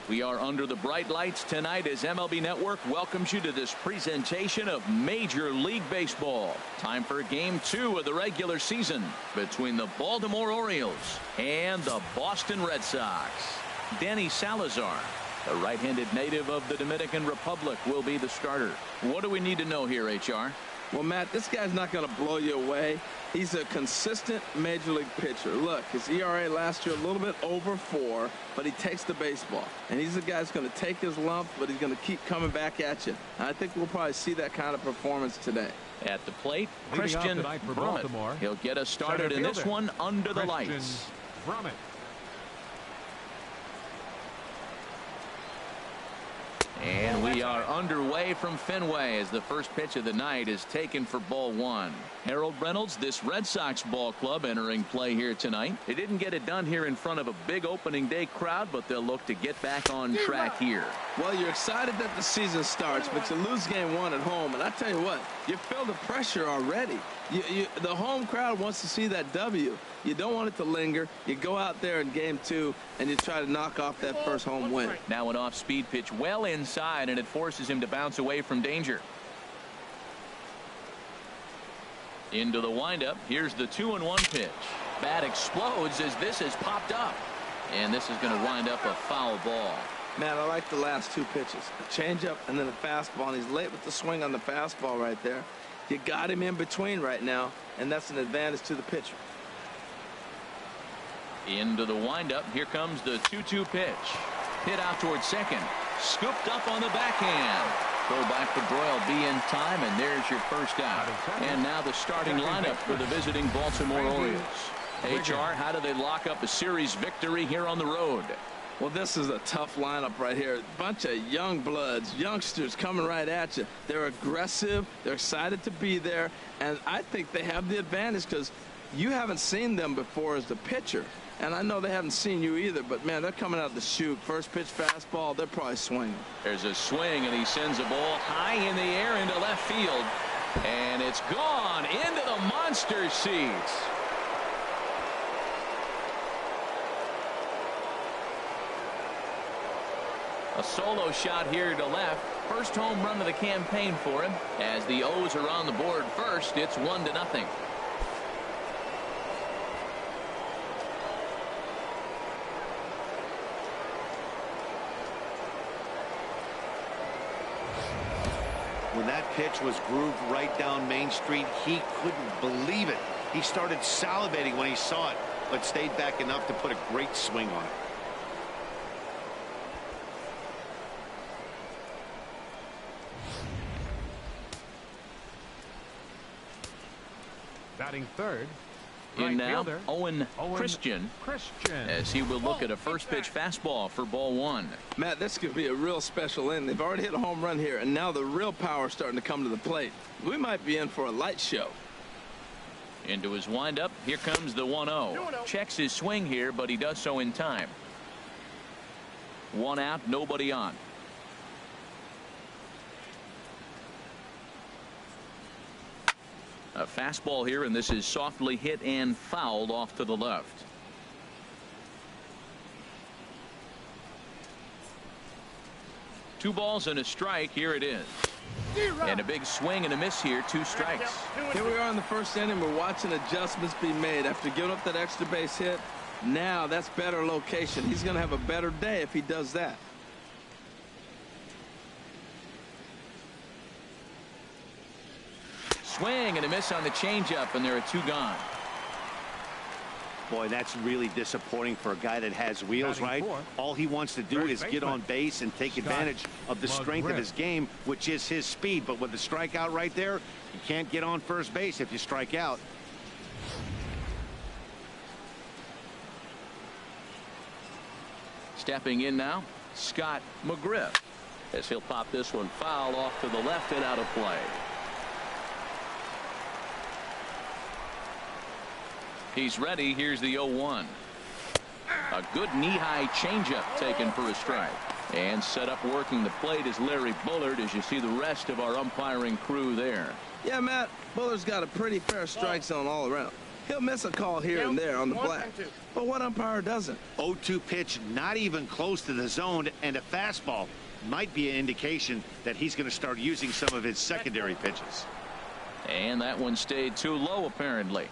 We are under the bright lights tonight as MLB Network welcomes you to this presentation of Major League Baseball. Time for Game 2 of the regular season between the Baltimore Orioles and the Boston Red Sox. Danny Salazar, the right-handed native of the Dominican Republic, will be the starter. What do we need to know here, HR? Well, Matt, this guy's not going to blow you away. He's a consistent major league pitcher. Look, his ERA last year a little bit over 4, but he takes the baseball. And he's the guy that's going to take his lumps, but he's going to keep coming back at you. And I think we'll probably see that kind of performance today. At the plate, Christian Brummett. He'll get us started in this one under the lights. Brummett. And we are underway from Fenway as the first pitch of the night is taken for ball 1. Harold Reynolds, this Red Sox ball club entering play here tonight. They didn't get it done here in front of a big opening day crowd, but they'll look to get back on track here. Well, you're excited that the season starts, but you lose game 1 at home. And I tell you what, you feel the pressure already. The home crowd wants to see that W. You don't want it to linger. You go out there in game 2 and you try to knock off that first home win. Now an off-speed pitch well inside, and it forces him to bounce away from danger. Into the windup. Here's the 2-1 pitch. Bat explodes as this is popped up. And this is going to wind up a foul ball. Man, I like the last 2 pitches. A changeup and then a fastball. And he's late with the swing on the fastball right there. You got him in between right now, and that's an advantage to the pitcher. Into the windup. Here comes the 2-2 pitch. Hit out towards second. Scooped up on the backhand. Throw back for Doyle be in time, and there's your first out. And now the starting lineup for the visiting Baltimore Orioles. HR, how do they lock up a series victory here on the road? Well, this is a tough lineup right here. A bunch of young bloods, youngsters coming right at you. They're aggressive. They're excited to be there. And I think they have the advantage because you haven't seen them before as the pitcher. And I know they haven't seen you either, but, man, they're coming out to shoot. First pitch fastball, they're probably swinging. There's a swing, and he sends a ball high in the air into left field. And it's gone into the monster seats. A solo shot here to left. First home run of the campaign for him. As the O's are on the board first, it's 1-0. When that pitch was grooved right down Main Street, he couldn't believe it. He started salivating when he saw it, but stayed back enough to put a great swing on it. Batting third. In now, fielder, Owen Christian, as he will look at a first pitch fastball for ball 1. Matt, this could be a real special inning. They've already hit a home run here, and now the real power is starting to come to the plate. We might be in for a light show. Into his windup. Here comes the 1-0. Checks his swing here, but he does so in time. 1 out, nobody on. A fastball here, and this is softly hit and fouled off to the left. Two balls and a strike. Here it is. And a big swing and a miss here. 2 strikes. Here we are in the first inning. We're watching adjustments be made after giving up that extra base hit. Now that's better location. He's going to have a better day if he does that. Swing and a miss on the changeup, and there are 2 gone. Boy, that's really disappointing for a guy that has wheels, right? All he wants to do is get on base and take advantage of the strength of his game, which is his speed. But with the strikeout right there, you can't get on first base if you strike out. Stepping in now, Scott McGriff, as he'll pop this one foul off to the left and out of play. He's ready. Here's the 0-1. A good knee-high changeup taken for a strike. And set up working the plate is Larry Bullard, as you see the rest of our umpiring crew there. Yeah, Matt, Bullard's got a pretty fair strike zone all around. He'll miss a call here and there on the black. But what umpire doesn't? 0-2 pitch, not even close to the zone, and a fastball might be an indication that he's going to start using some of his secondary pitches. And that one stayed too low, apparently.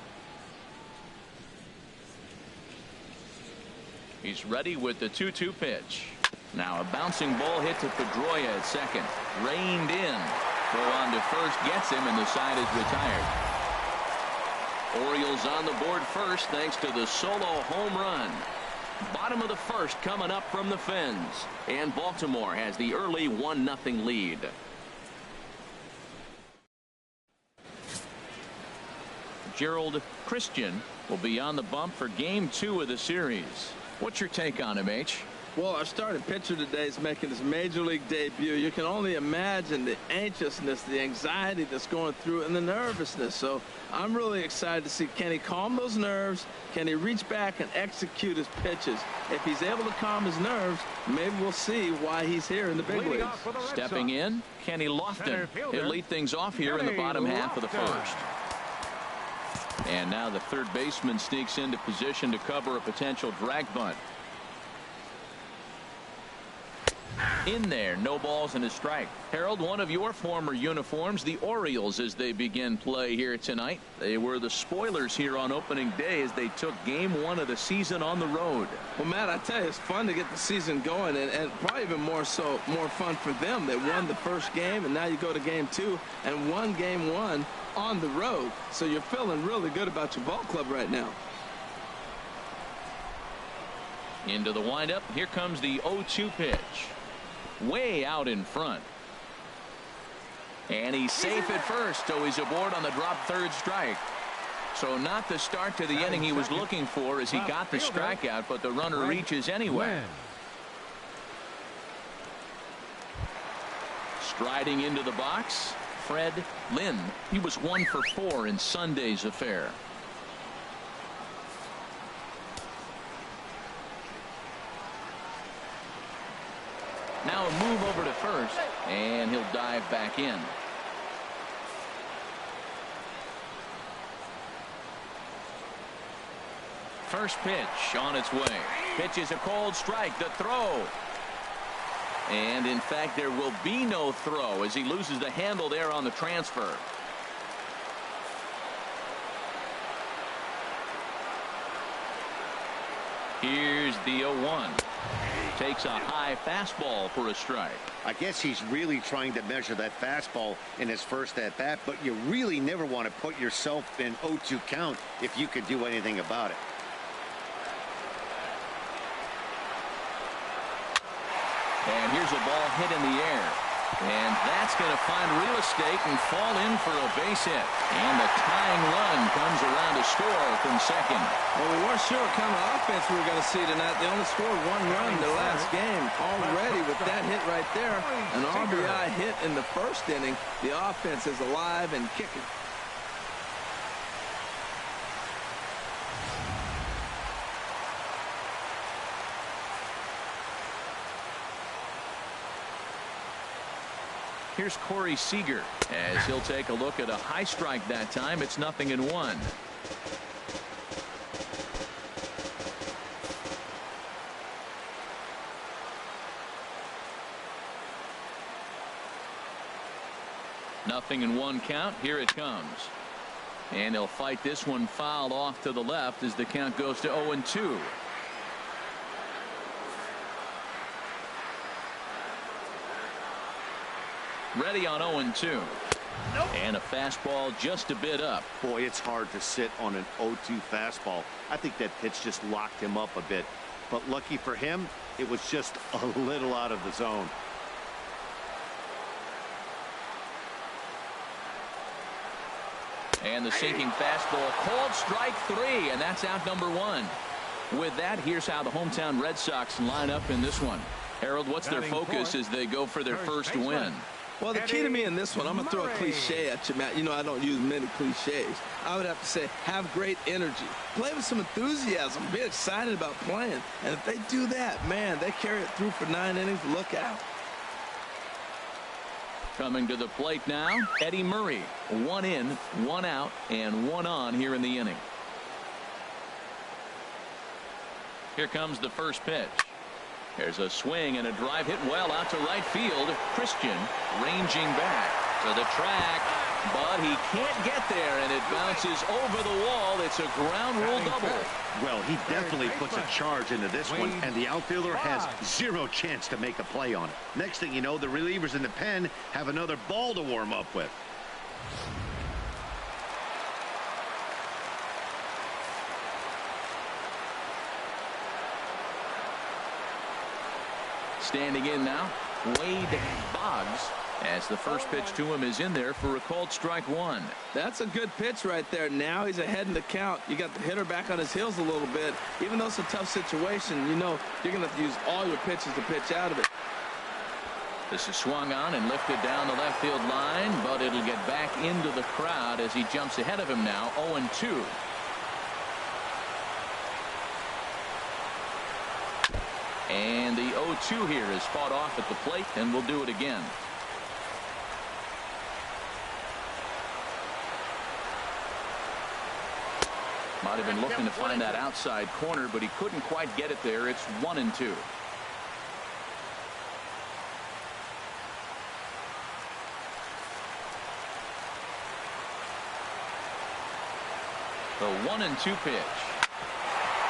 He's ready with the 2-2 pitch. Now a bouncing ball hit to Pedroia at second. Reined in. Throw on to first gets him, and the side is retired. Orioles on the board first thanks to the solo home run. Bottom of the first coming up from the Fens. And Baltimore has the early 1-0 lead. Gerald Christian will be on the bump for game 2 of the series. What's your take on him, H? Well, our starting pitcher today is making his major league debut. You can only imagine the anxiousness, the anxiety that's going through, and the nervousness. So I'm really excited to see, can he calm those nerves? Can he reach back and execute his pitches? If he's able to calm his nerves, maybe we'll see why he's here in the big leagues. Stepping in, Kenny Lofton. He'll lead things off here in the bottom half of the first. And now the third baseman sneaks into position to cover a potential drag bunt. In there, no balls and a strike. Harold, one of your former uniforms, the Orioles, as they begin play here tonight. They were the spoilers here on opening day as they took game 1 of the season on the road. Well, Matt, I tell you, it's fun to get the season going, and probably even more fun for them. They won the first game, and now you go to game 2 and won game 1 on the road. So you're feeling really good about your ball club right now. Into the windup. Here comes the 0-2 pitch. Way out in front. And he's safe at first, so he's aboard on the drop third strike. So not the start to the inning he was looking for as he got the strikeout, but the runner reaches anyway. Striding into the box, Fred Lynn. He was 1 for 4 in Sunday's affair. Now a move over to first, and he'll dive back in. First pitch on its way. Pitch is a cold strike. The throw. And in fact, there will be no throw as he loses the handle there on the transfer. Here's the 0-1. Takes a high fastball for a strike. I guess he's really trying to measure that fastball in his first at bat, but you really never want to put yourself in 0-2 count if you could do anything about it. And here's a ball hit in the air. And that's going to find real estate and fall in for a base hit. And the tying run comes around to score from second. Well, we weren't sure what kind of offense we were going to see tonight. They only scored 1 run in their last game. Already with that hit right there, an RBI hit in the first inning, the offense is alive and kicking. Here's Corey Seager as he'll take a look at a high strike that time. It's 0-1. Nothing in 1 count. Here it comes. And they'll fight this one fouled off to the left as the count goes to 0-2. Ready on 0-2. And a fastball just a bit up. Boy, it's hard to sit on an 0-2 fastball. I think that pitch just locked him up a bit. But lucky for him, it was just a little out of the zone. And the sinking fastball, called strike 3, and that's out number 1. With that, here's how the hometown Red Sox line up in this one. Harold, what's their focus as they go for their first win? Well, the key to me in this one, I'm going to throw a cliche at you, Matt. You know I don't use many cliches. I would have to say have great energy. Play with some enthusiasm. Be excited about playing. And if they do that, man, they carry it through for 9 innings. Look out. Coming to the plate now, Eddie Murray. 1 in, 1 out, and 1 on here in the inning. Here comes the first pitch. There's a swing and a drive hit well out to right field. Christian ranging back to the track, but he can't get there, and it bounces over the wall. It's a ground rule double. Well, he definitely puts a charge into this one, and the outfielder has zero chance to make a play on it. Next thing you know, the relievers in the pen have another ball to warm up with. Standing in now, Wade Boggs, as the first pitch to him is in there for a called strike one. That's a good pitch right there. Now he's ahead in the count. You got the hitter back on his heels a little bit. Even though it's a tough situation, you know you're going to have to use all your pitches to pitch out of it. This is swung on and lifted down the left field line, but it'll get back into the crowd as he jumps ahead of him now, 0-2. And the 0-2 here is fought off at the plate, and we'll do it again. Might have been looking to find that outside corner, but he couldn't quite get it there. It's 1-2. The 1-2 pitch.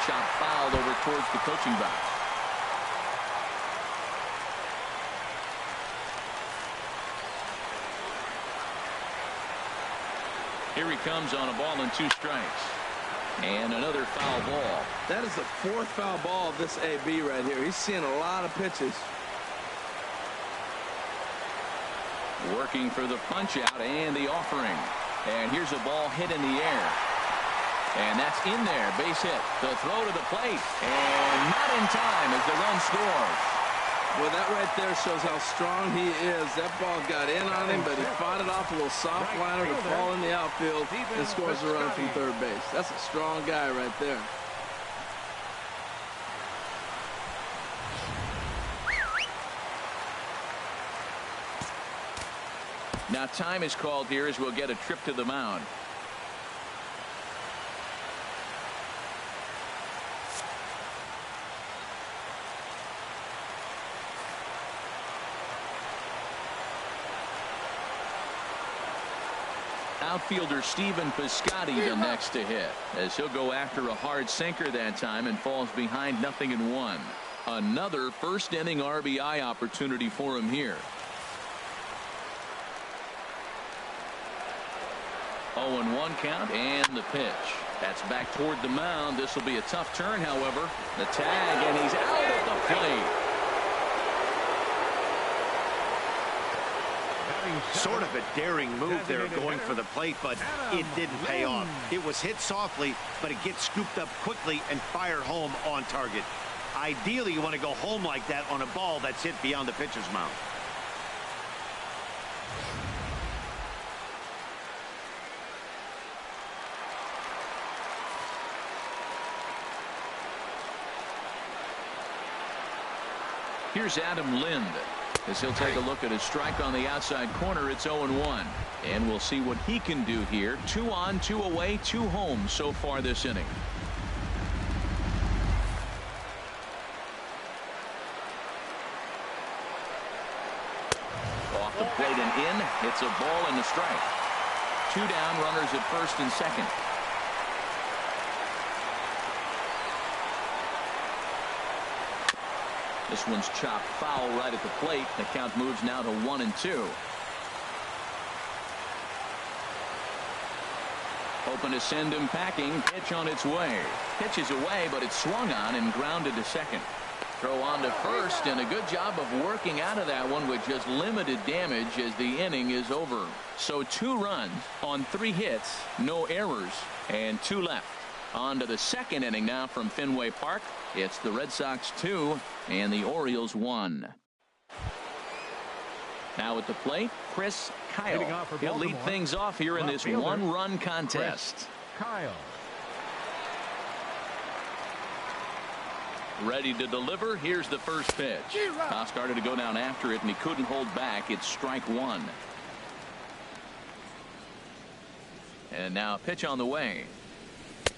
Shot fouled over towards the coaching box. Here he comes on a ball and 2 strikes. And another foul ball. That is the 4th foul ball of this AB right here. He's seeing a lot of pitches. Working for the punch out and the offering. And here's a ball hit in the air. And that's in there. Base hit. The throw to the plate. And not in time as the run scores. Well, that right there shows how strong he is. That ball got in on him, but he fought it off a little soft liner to fall in the outfield and scores a run from third base. That's a strong guy right there. Now time is called here as we'll get a trip to the mound. Outfielder Stephen Piscotty the next to hit, as he'll go after a hard sinker that time and falls behind 0-1. Another first inning RBI opportunity for him here. 0-1 count and the pitch. That's back toward the mound. This will be a tough turn, however. The tag, and he's out at the plate. Sort of a daring move there going for the plate, but it didn't pay off. It was hit softly, but it gets scooped up quickly and fired home on target. Ideally, you want to go home like that on a ball that's hit beyond the pitcher's mound. Here's Adam Lind, as he'll take a look at his strike on the outside corner. It's 0-1, and we'll see what he can do here. 2 on, 2 away, 2 home so far this inning. Off the plate and in. It's a ball and a strike. 2 down, runners at first and second. This one's chopped foul right at the plate. The count moves now to 1-2. Hoping to send him packing. Pitch on its way. Pitch is away, but it's swung on and grounded to second. Throw on to first, and a good job of working out of that one with just limited damage as the inning is over. So 2 runs on 3 hits, no errors, and 2 left. On to the second inning now from Fenway Park. It's the Red Sox 2 and the Orioles 1. Now at the plate, Chris Kyle. He'll lead things off here in this 1-run contest. Kyle. Ready to deliver. Here's the first pitch. Kyle started to go down after it, and he couldn't hold back. It's strike 1. And now a pitch on the way.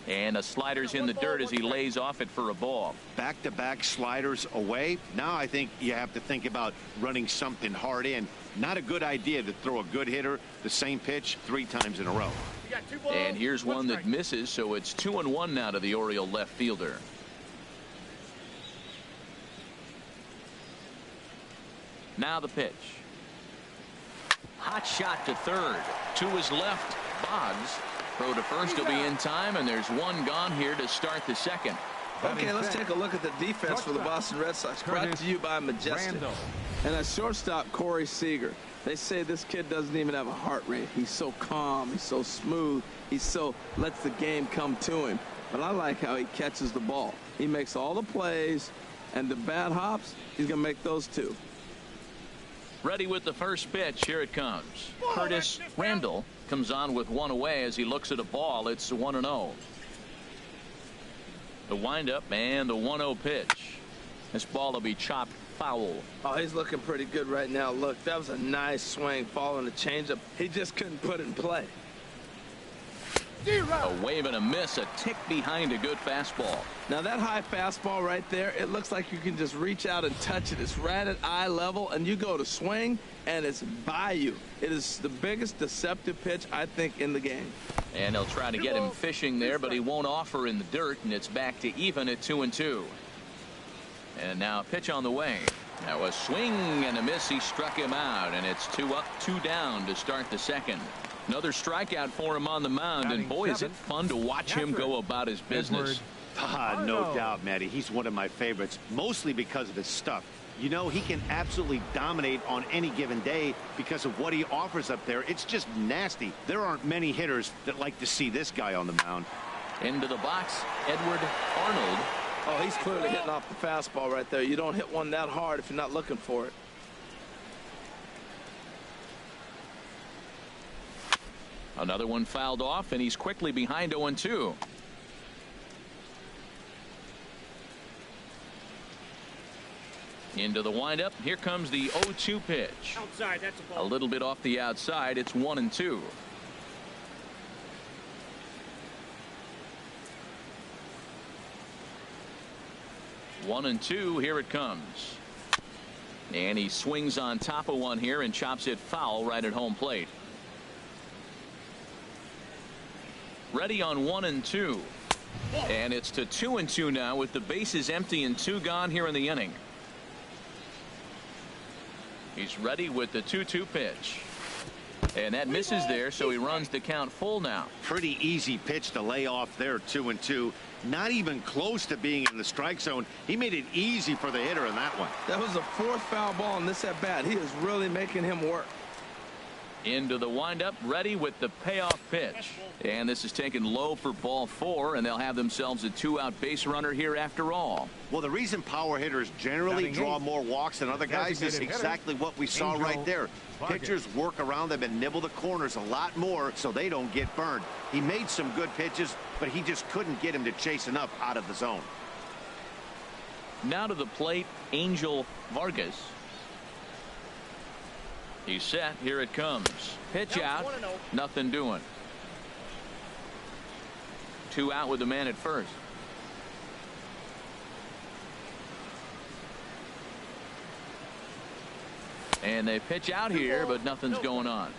And the slider's in the dirt as he lays off it for a ball. Back-to-back sliders away. Now I think you have to think about running something hard in. Not a good idea to throw a good hitter the same pitch 3 times in a row. And here's one that misses, so it's 2-1 now to the Oriole left fielder. Now the pitch. Hot shot to third. To his left, Boggs. Throw to first will be in time, and there's one gone here to start the second. Okay, let's take a look at the defense for the Boston Red Sox. Brought to you by Majestic. And at shortstop, Corey Seager. They say this kid doesn't even have a heart rate. He's so calm. He's so smooth. He so lets the game come to him. But I like how he catches the ball. He makes all the plays, and the bad hops, he's going to make those too. Ready with the first pitch. Here it comes. Curtis Randall comes on with one away as he looks at a ball. It's 1-0. The windup and the 1-0 pitch. This ball will be chopped foul. Oh, he's looking pretty good right now. Look, that was a nice swing following the changeup. He just couldn't put it in play. A wave and a miss, a tick behind a good fastball. Now that high fastball right there, it looks like you can just reach out and touch it. It's right at eye level, and you go to swing, and it's by you. It is the biggest deceptive pitch, I think, in the game. And they'll try to get him fishing there, but he won't offer in the dirt, and it's back to even at 2-2. And now a pitch on the way. Now a swing and a miss. He struck him out, and it's 2 up, 2 down to start the second. Another strikeout for him on the mound, and boy, is it fun to watch him go about his business. No doubt, Matty. He's one of my favorites, mostly because of his stuff. You know, he can absolutely dominate on any given day because of what he offers up there. It's just nasty. There aren't many hitters that like to see this guy on the mound. Into the box, Edward Arnold. Oh, he's clearly hitting off the fastball right there. You don't hit one that hard if you're not looking for it. Another one fouled off, and he's quickly behind 0-2. Into the windup. Here comes the 0-2 pitch. Outside, that's a ball. A little bit off the outside. It's 1-2. One and two. Here it comes. And he swings on top of one here and chops it foul right at home plate. Ready on 1-2. And it's to 2-2 now with the bases empty and 2 gone here in the inning. He's ready with the 2-2 pitch. And that misses there, so he runs the count full now. Pretty easy pitch to lay off there, 2-2. Not even close to being in the strike zone. He made it easy for the hitter in that one. That was the 4th foul ball in this at bat. He is really making him work. Into the windup, ready with the payoff pitch. And this is taken low for ball 4, and they'll have themselves a 2-out base runner here after all. Well, the reason power hitters generally draw more walks than other guys is exactly what we saw right there. Pitchers work around them and nibble the corners a lot more so they don't get burned. He made some good pitches, but he just couldn't get him to chase enough out of the zone. Now to the plate, Angel Vargas. He's set. Here it comes. Pitch out. Nothing doing. 2 out with the man at first. And they pitch out here, but nothing's going on.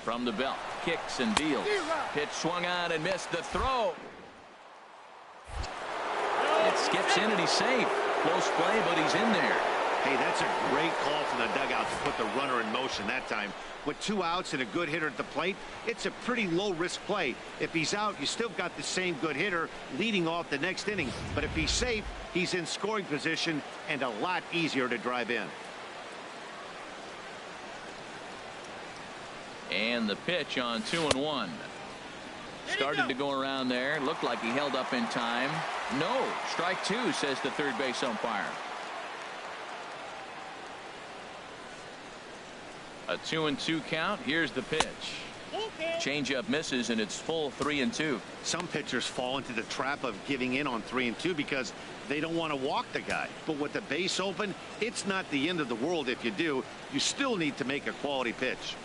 From the belt, kicks and deals. Pitch swung on and missed. The throw. It skips in and he's safe. Close play, but he's in there. Hey, that's a great call from the dugout to put the runner in motion that time. With 2 outs and a good hitter at the plate, it's a pretty low-risk play. If he's out, you still got the same good hitter leading off the next inning. But if he's safe, he's in scoring position and a lot easier to drive in. And the pitch on 2-1. Started to go around there. Looked like he held up in time. No. Strike 2, says the third base umpire. A 2-2 count. Here's the pitch. Changeup misses, and it's full 3-2. Some pitchers fall into the trap of giving in on 3-2 because they don't want to walk the guy. But with the base open, it's not the end of the world if you do. You still need to make a quality pitch.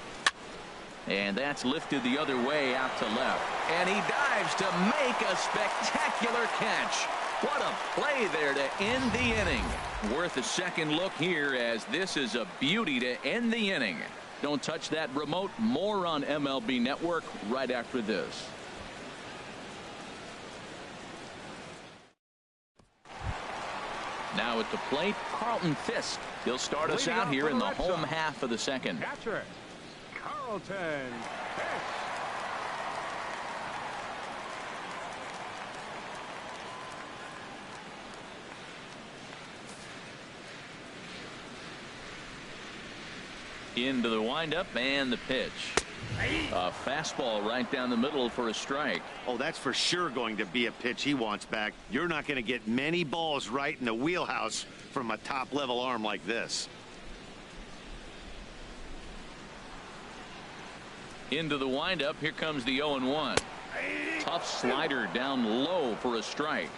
And that's lifted the other way out to left. And he dives to make a spectacular catch. What a play there to end the inning. Worth a second look here, as this is a beauty to end the inning. Don't touch that remote. More on MLB Network right after this. Now at the plate, Carlton Fisk. He'll start us out here in the home half of the second. Catcher, Carlton Fisk. Into the windup and the pitch. A fastball right down the middle for a strike. Oh, that's for sure going to be a pitch he wants back. You're not going to get many balls right in the wheelhouse from a top level arm like this. Into the windup. Here comes the 0-1. Tough slider down low for a strike.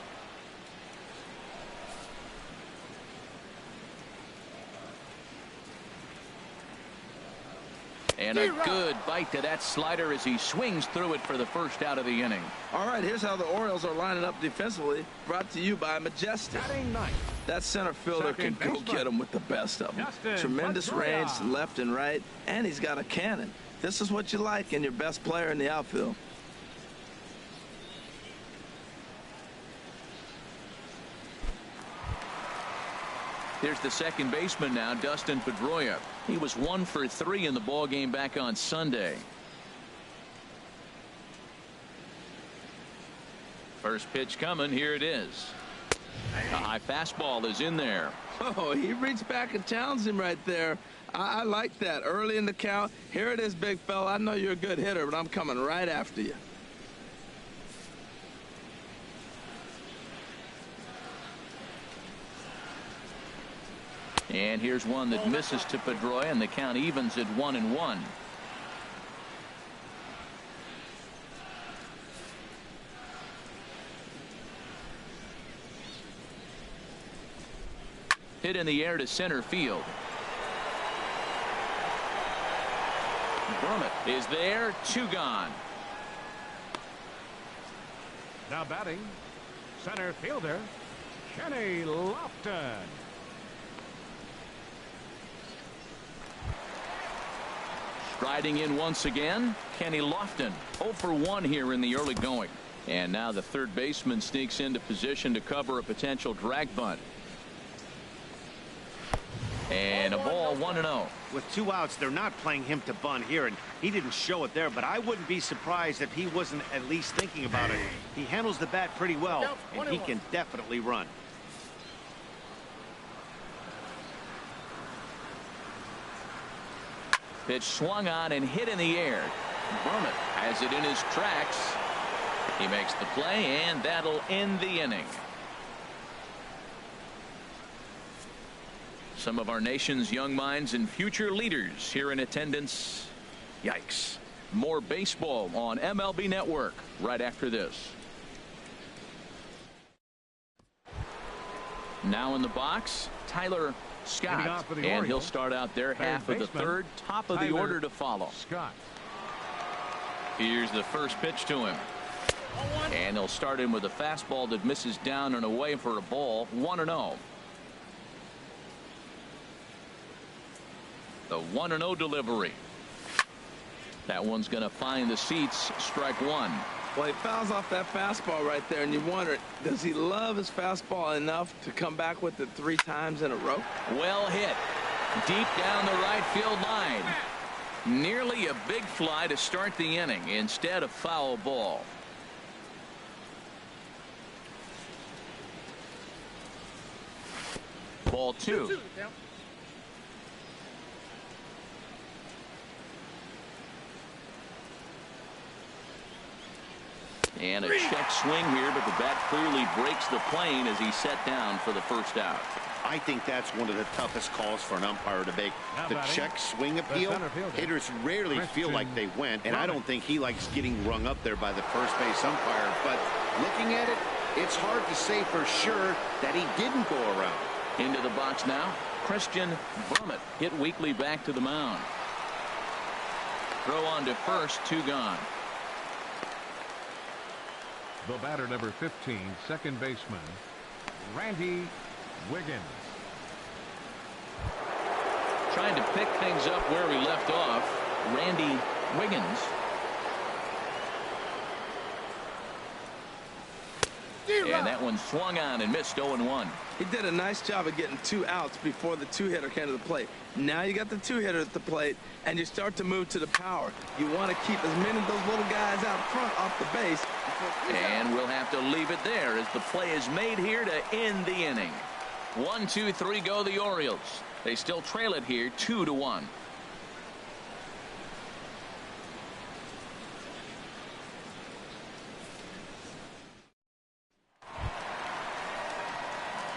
And a good bite to that slider as he swings through it for the first out of the inning. All right, here's how the Orioles are lining up defensively. Brought to you by Majestic. That center fielder can go get them with the best of them. Tremendous range left and right, and he's got a cannon. This is what you like in your best player in the outfield. Here's the second baseman now, Dustin Pedroia. He was 1 for 3 in the ballgame back on Sunday. First pitch coming. Here it is. A high fastball is in there. Oh, he reached back and challenged him right there. I like that. Early in the count. Here it is, big fella. I know you're a good hitter, but I'm coming right after you. And here's one that misses to Pedroia, and the count evens at 1-1. Hit in the air to center field. Brummett is there. 2 gone. Now batting, center fielder, Kenny Lofton. Striding in once again, Kenny Lofton. 0 for 1 here in the early going. And now the third baseman sneaks into position to cover a potential drag bunt. And a ball, 1-0. With 2 outs, they're not playing him to bunt here, and he didn't show it there, but I wouldn't be surprised if he wasn't at least thinking about it. He handles the bat pretty well, and he can definitely run. Pitch swung on and hit in the air. Brummett has it in his tracks. He makes the play, and that'll end the inning. Some of our nation's young minds and future leaders here in attendance. Yikes. More baseball on MLB Network right after this. Now in the box, Tyler Scott, and he'll start out there half of the third. Top of the order to follow. Scott. Here's the first pitch to him, and he'll start in with a fastball that misses down and away for a ball. 1-0. The 1-0 delivery. That one's going to find the seats. Strike 1. Well, he fouls off that fastball right there, and you wonder, does he love his fastball enough to come back with it 3 times in a row? Well hit. Deep down the right field line. Nearly a big fly to start the inning. Instead, a foul ball. Ball 2. And a check swing here, but the bat clearly breaks the plane as he's set down for the first out. I think that's one of the toughest calls for an umpire to make. The check swing appeal, hitters rarely feel like they went, and I don't think he likes getting rung up there by the first base umpire. But looking at it, it's hard to say for sure that he didn't go around. Into the box now, Christian Brummett hit weakly back to the mound. Throw on to first, 2 gone. The batter, number 15, second baseman, Randy Wiggins. Trying to pick things up where we left off, Randy Wiggins. And that one swung on and missed. 0-1. He did a nice job of getting 2 outs before the 2-hitter came to the plate. Now you got the 2-hitter at the plate, and you start to move to the power. You want to keep as many of those little guys out front off the base. And we'll have to leave it there as the play is made here to end the inning. 1, 2, 3 go the Orioles. They still trail it here 2-1.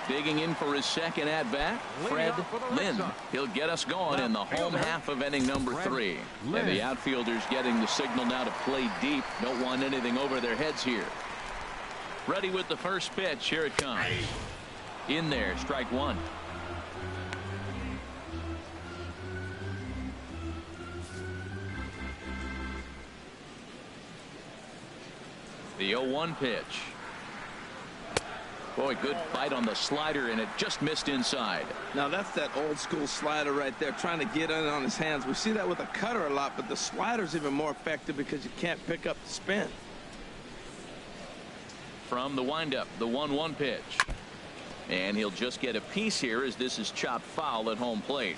Digging in for his second at-bat, Fred Lynn. He'll get us going in the home half of inning number 3. And the outfielders getting the signal now to play deep. Don't want anything over their heads here. Ready with the first pitch. Here it comes. In there, strike 1. The 0-1 pitch. Boy, good bite on the slider, and it just missed inside. Now that's that old school slider right there, trying to get in on his hands. We see that with a cutter a lot, but the slider's even more effective because you can't pick up the spin. From the windup, the 1-1 pitch. And he'll just get a piece here as this is chopped foul at home plate.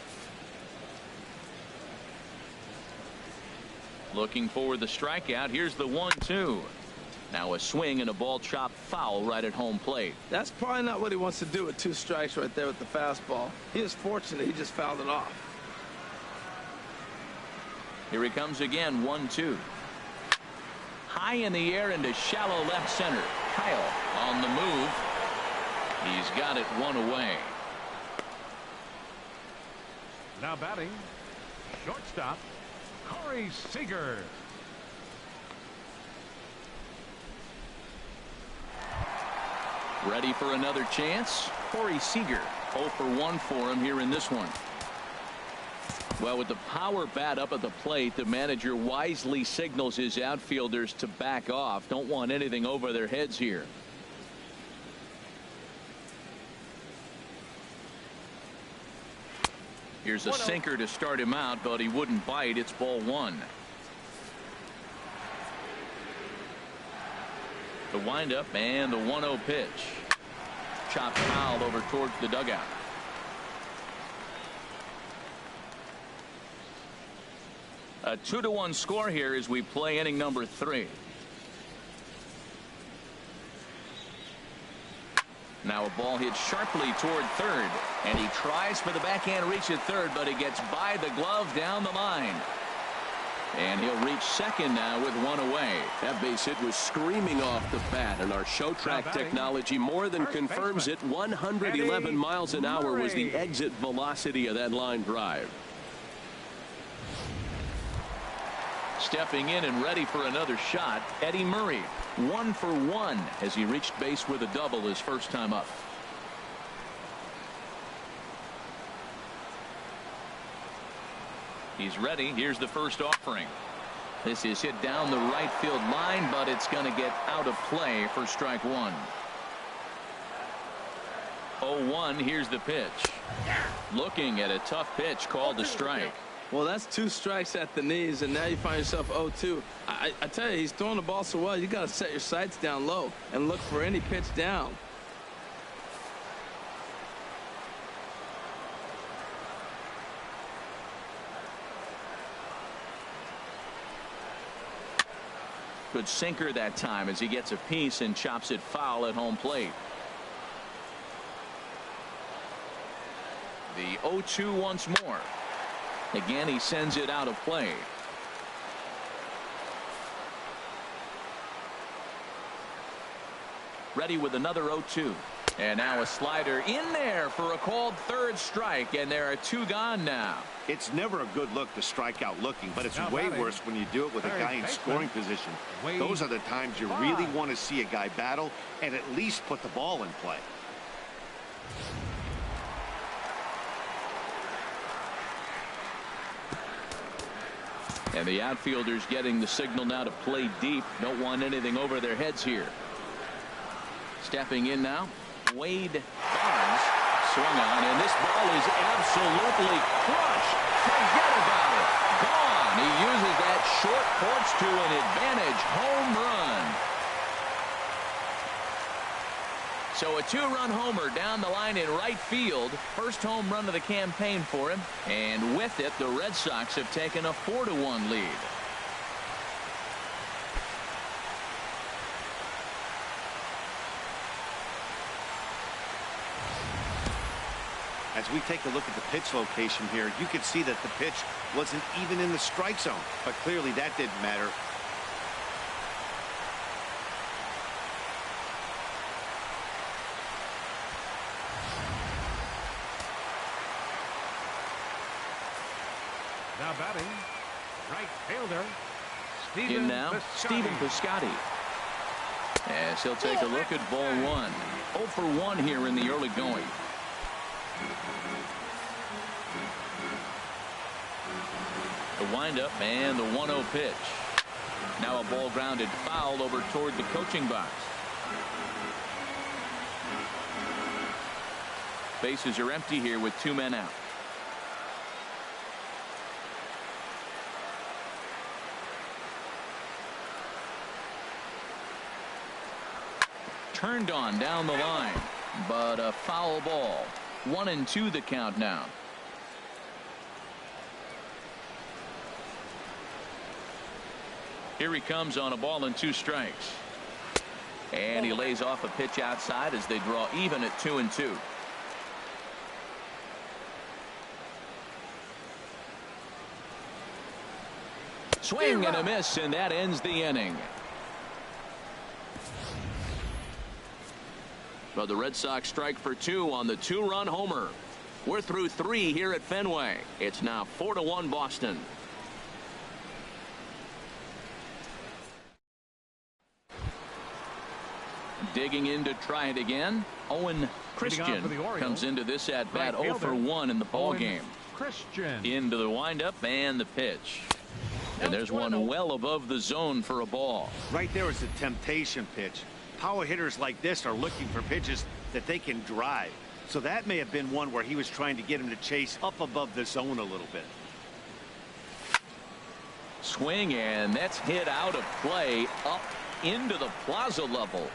Looking for the strikeout. Here's the 1-2. Now a swing and a ball chopped foul right at home plate. That's probably not what he wants to do with 2 strikes right there with the fastball. He is fortunate he just fouled it off. Here he comes again. 1-2. High in the air into shallow left center. Kyle on the move. He's got it 1 away. Now batting, shortstop, Corey Seager. Ready for another chance. Corey Seager 0 for 1 for him here in this one. Well, with the power bat up at the plate, the manager wisely signals his outfielders to back off. Don't want anything over their heads here. Here's a sinker to start him out, but he wouldn't bite. It's ball 1. The windup and the 1-0 pitch. Chopped foul over towards the dugout. A 2-1 score here as we play inning number 3. Now a ball hit sharply toward third, and he tries for the backhand reach at third, but he gets by the glove down the line. And he'll reach second now with 1 away. That base hit was screaming off the bat, and our show track technology more than confirms it. 111 miles an hour was the exit velocity of that line drive. Stepping in and ready for another shot, Eddie Murray. 1 for 1 as he reached base with a double his first time up. He's ready. Here's the first offering. This is hit down the right field line, but it's going to get out of play for strike 1. 0-1. Here's the pitch. Looking at a tough pitch called a strike. Well, that's 2 strikes at the knees, and now you find yourself 0-2. I tell you, he's throwing the ball so well, you got to set your sights down low and look for any pitch down. Good sinker that time as he gets a piece and chops it foul at home plate. The 0-2 once more. Again, he sends it out of play. Ready with another 0-2. And now a slider in there for a called third strike, and there are 2 gone now. It's never a good look to strike out looking, but it's way worse when you do it with a guy in scoring position. Those are the times you really want to see a guy battle and at least put the ball in play. And the outfielders getting the signal now to play deep. Don't want anything over their heads here. Stepping in now, Wade Barnes. Swung on, and this ball is absolutely crushed. Forget about it. Gone. He uses that short porch to an advantage home run. So a 2-run homer down the line in right field. First home run of the campaign for him. And with it, the Red Sox have taken a 4-1 lead. As we take a look at the pitch location here, you can see that the pitch wasn't even in the strike zone, but clearly that didn't matter. Now batting, right fielder, Stephen In now, Piscotty. Stephen Piscotty. As he'll take a look at ball 1. 0 for 1 here in the early going. The windup and the 1-0 pitch. Now a ball grounded foul over toward the coaching box. Bases are empty here with 2 men out. Turned on down the line, but a foul ball. 1-2 the count now. Here he comes on a ball and 2 strikes. And he lays off a pitch outside as they draw even at 2-2. Swing and a miss, and that ends the inning. But the Red Sox strike for 2 on the 2-run homer. We're through 3 here at Fenway. It's now 4-1 Boston. Digging in to try it again. Owen Christian comes into this at bat 0 for 1 in the ball game. Christian into the windup and the pitch. And there's one well above the zone for a ball. Right there is a temptation pitch. Power hitters like this are looking for pitches that they can drive. So that may have been one where he was trying to get him to chase up above the zone a little bit. Swing, and that's hit out of play up into the plaza level.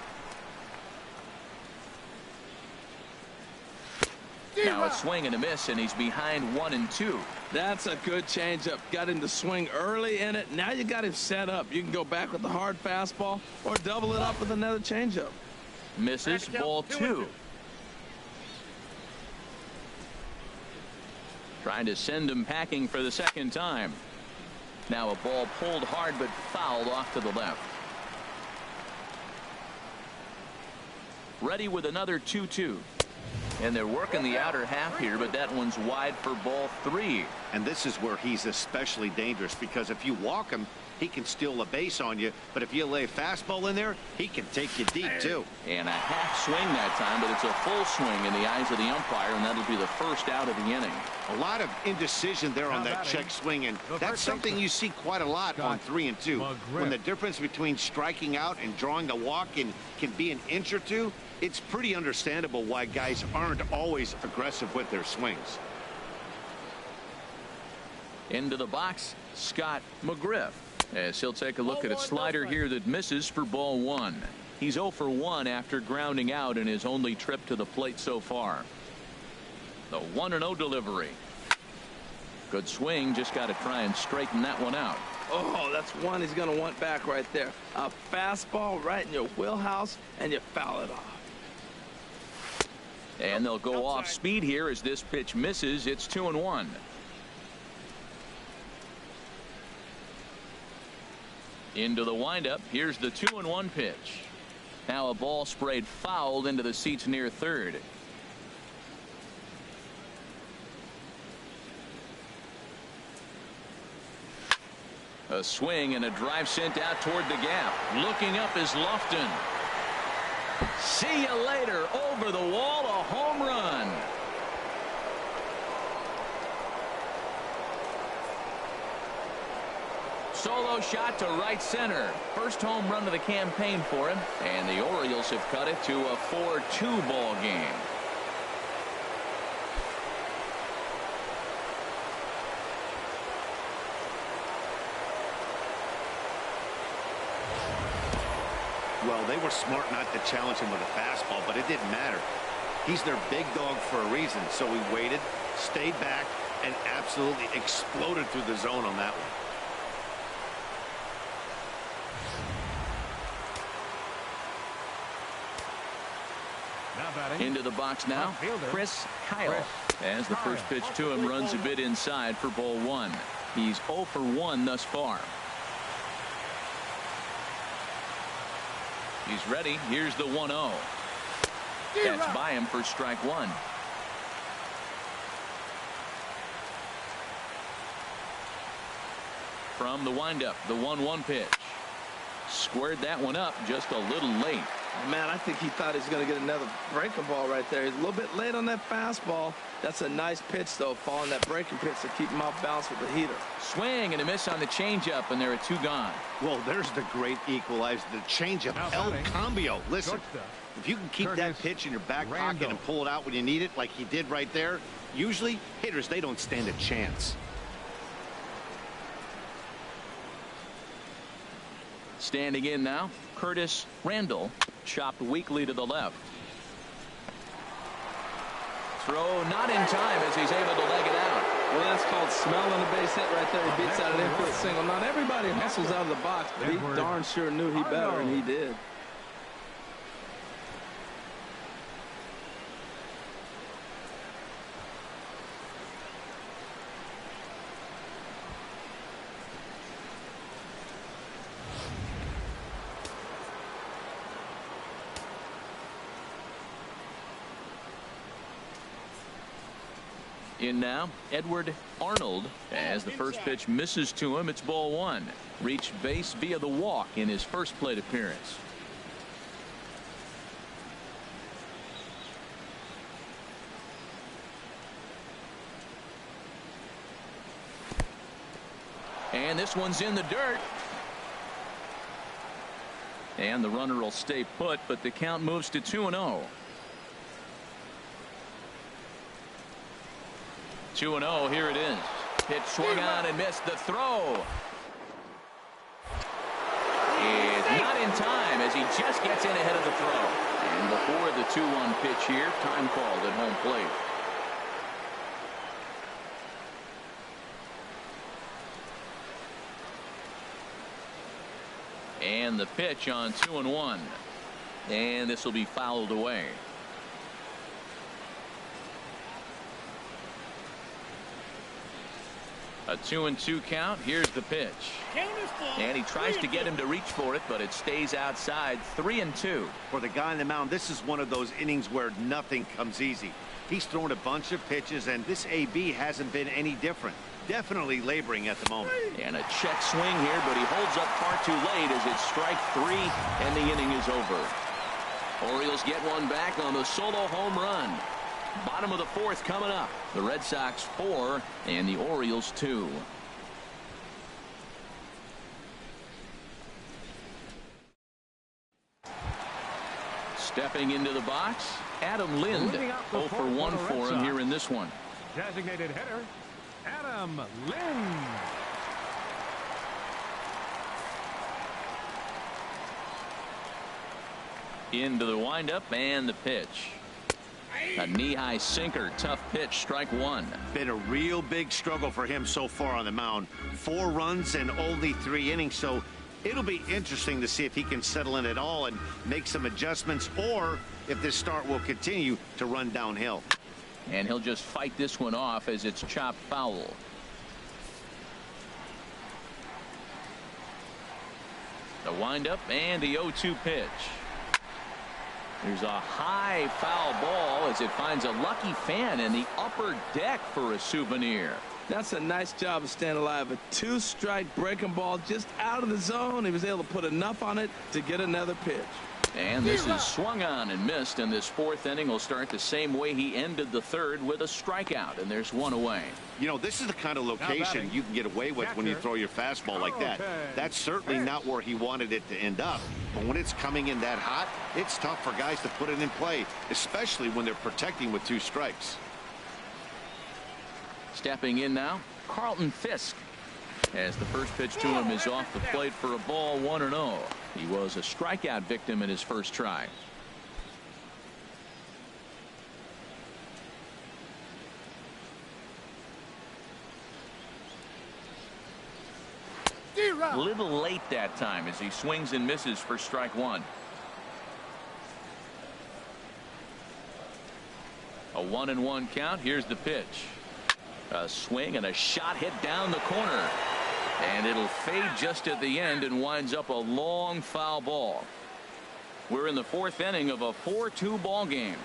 Now a swing and a miss, and he's behind 1-2. That's a good changeup. Got him to swing early in it. Now you got him set up. You can go back with the hard fastball or double it up with another changeup. Misses, ball 2. Trying to send him packing for the second time. Now a ball pulled hard but fouled off to the left. Ready with another 2-2. And they're working the outer half here, but that one's wide for ball 3. And this is where he's especially dangerous, because if you walk him, he can steal a base on you. But if you lay a fastball in there, he can take you deep, too. And a half swing that time, but it's a full swing in the eyes of the umpire, and that'll be the first out of the inning. A lot of indecision there on that check swing, and that's something you see quite a lot on 3 and 2. When the difference between striking out and drawing the walk can be an inch or two, it's pretty understandable why guys aren't always aggressive with their swings. Into the box, Scott McGriff, as he'll take a look at a slider here that misses for ball 1. He's 0 for 1 after grounding out in his only trip to the plate so far. The 1-0 delivery. Good swing, just got to try and straighten that one out. Oh, that's one he's going to want back right there. A fastball right in your wheelhouse, and you foul it off. And they'll go off speed here as this pitch misses. It's 2-1. Into the windup. Here's the 2-1 pitch. Now a ball sprayed fouled into the seats near third. A swing and a drive sent out toward the gap. Looking up is Lofton. See you later. Over the wall, a home run. Solo shot to right center. First home run of the campaign for him. And the Orioles have cut it to a 4-2 ball game. Well, they were smart not to challenge him with a fastball, but it didn't matter. He's their big dog for a reason. So he waited, stayed back, and absolutely exploded through the zone on that one. Into the box now, Chris Kyle. As the first pitch to him runs a bit inside for ball one. He's 0 for 1 thus far. He's ready. Here's the 1-0. That's by him for strike one. From the windup, the 1-1 pitch. Squared that one up just a little late. Man, I think he thought he was going to get another breaking ball right there. He's a little bit late on that fastball. That's a nice pitch, though, following that breaking pitch to keep him off balance with the heater. Swing and a miss on the changeup, and there are 2 gone. Well, there's the great equalizer, the changeup, El Cambio. Listen, if you can keep that pitch in your back pocket and pull it out when you need it, like he did right there, usually hitters, they don't stand a chance. Standing in now, Curtis Randall, chopped weakly to the left. Throw not in time as he's able to leg it out. Well, that's called smelling a base hit right there. He beats out an infield single. Not everybody hustles out of the box, but he darn sure knew he better, and he did. In now, Edward Arnold. As the first pitch misses to him, it's ball one. Reached base via the walk in his first plate appearance. And this one's in the dirt. And the runner will stay put, but the count moves to 2-0. 2-0, here it is. Pitch swung on and missed. The throw is not in time as he just gets in ahead of the throw. And before the 2-1 pitch here, time called at home plate. And the pitch on 2-1. And this will be fouled away. A 2-2 count. Here's the pitch. And he tries to get him to reach for it, but it stays outside. 3-2. For the guy on the mound, this is one of those innings where nothing comes easy. He's thrown a bunch of pitches, and this AB hasn't been any different. Definitely laboring at the moment. And a check swing here, but he holds up far too late as it's strike 3, and the inning is over. Orioles get one back on the solo home run. Bottom of the fourth coming up. The Red Sox 4 and the Orioles 2. Stepping into the box, Adam Lind. 0 for 1 for him here in this one. Designated hitter, Adam Lind. Into the windup and the pitch. A knee-high sinker, tough pitch, strike one. Been a real big struggle for him so far on the mound. 4 runs and only 3 innings, so it'll be interesting to see if he can settle in at all and make some adjustments, or if this start will continue to run downhill. And he'll just fight this one off as it's chopped foul. The windup and the 0-2 pitch. There's a high foul ball as it finds a lucky fan in the upper deck for a souvenir. That's a nice job of staying alive. A 2-strike breaking ball just out of the zone. He was able to put enough on it to get another pitch. And this is swung on and missed, and this fourth inning will start the same way he ended the third, with a strikeout, and there's one away. You know, this is the kind of location you can get away with when you throw your fastball like that. That's certainly not where he wanted it to end up. But when it's coming in that hot, it's tough for guys to put it in play, especially when they're protecting with 2 strikes. Stepping in now, Carlton Fisk, as the first pitch to him is off the plate for a ball, 1-0. He was a strikeout victim in his first try. A little late that time as he swings and misses for strike 1. A 1-1 count. Here's the pitch. A swing and a shot hit down the corner. And it'll fade just at the end and winds up a long foul ball. We're in the fourth inning of a 4-2 ball game.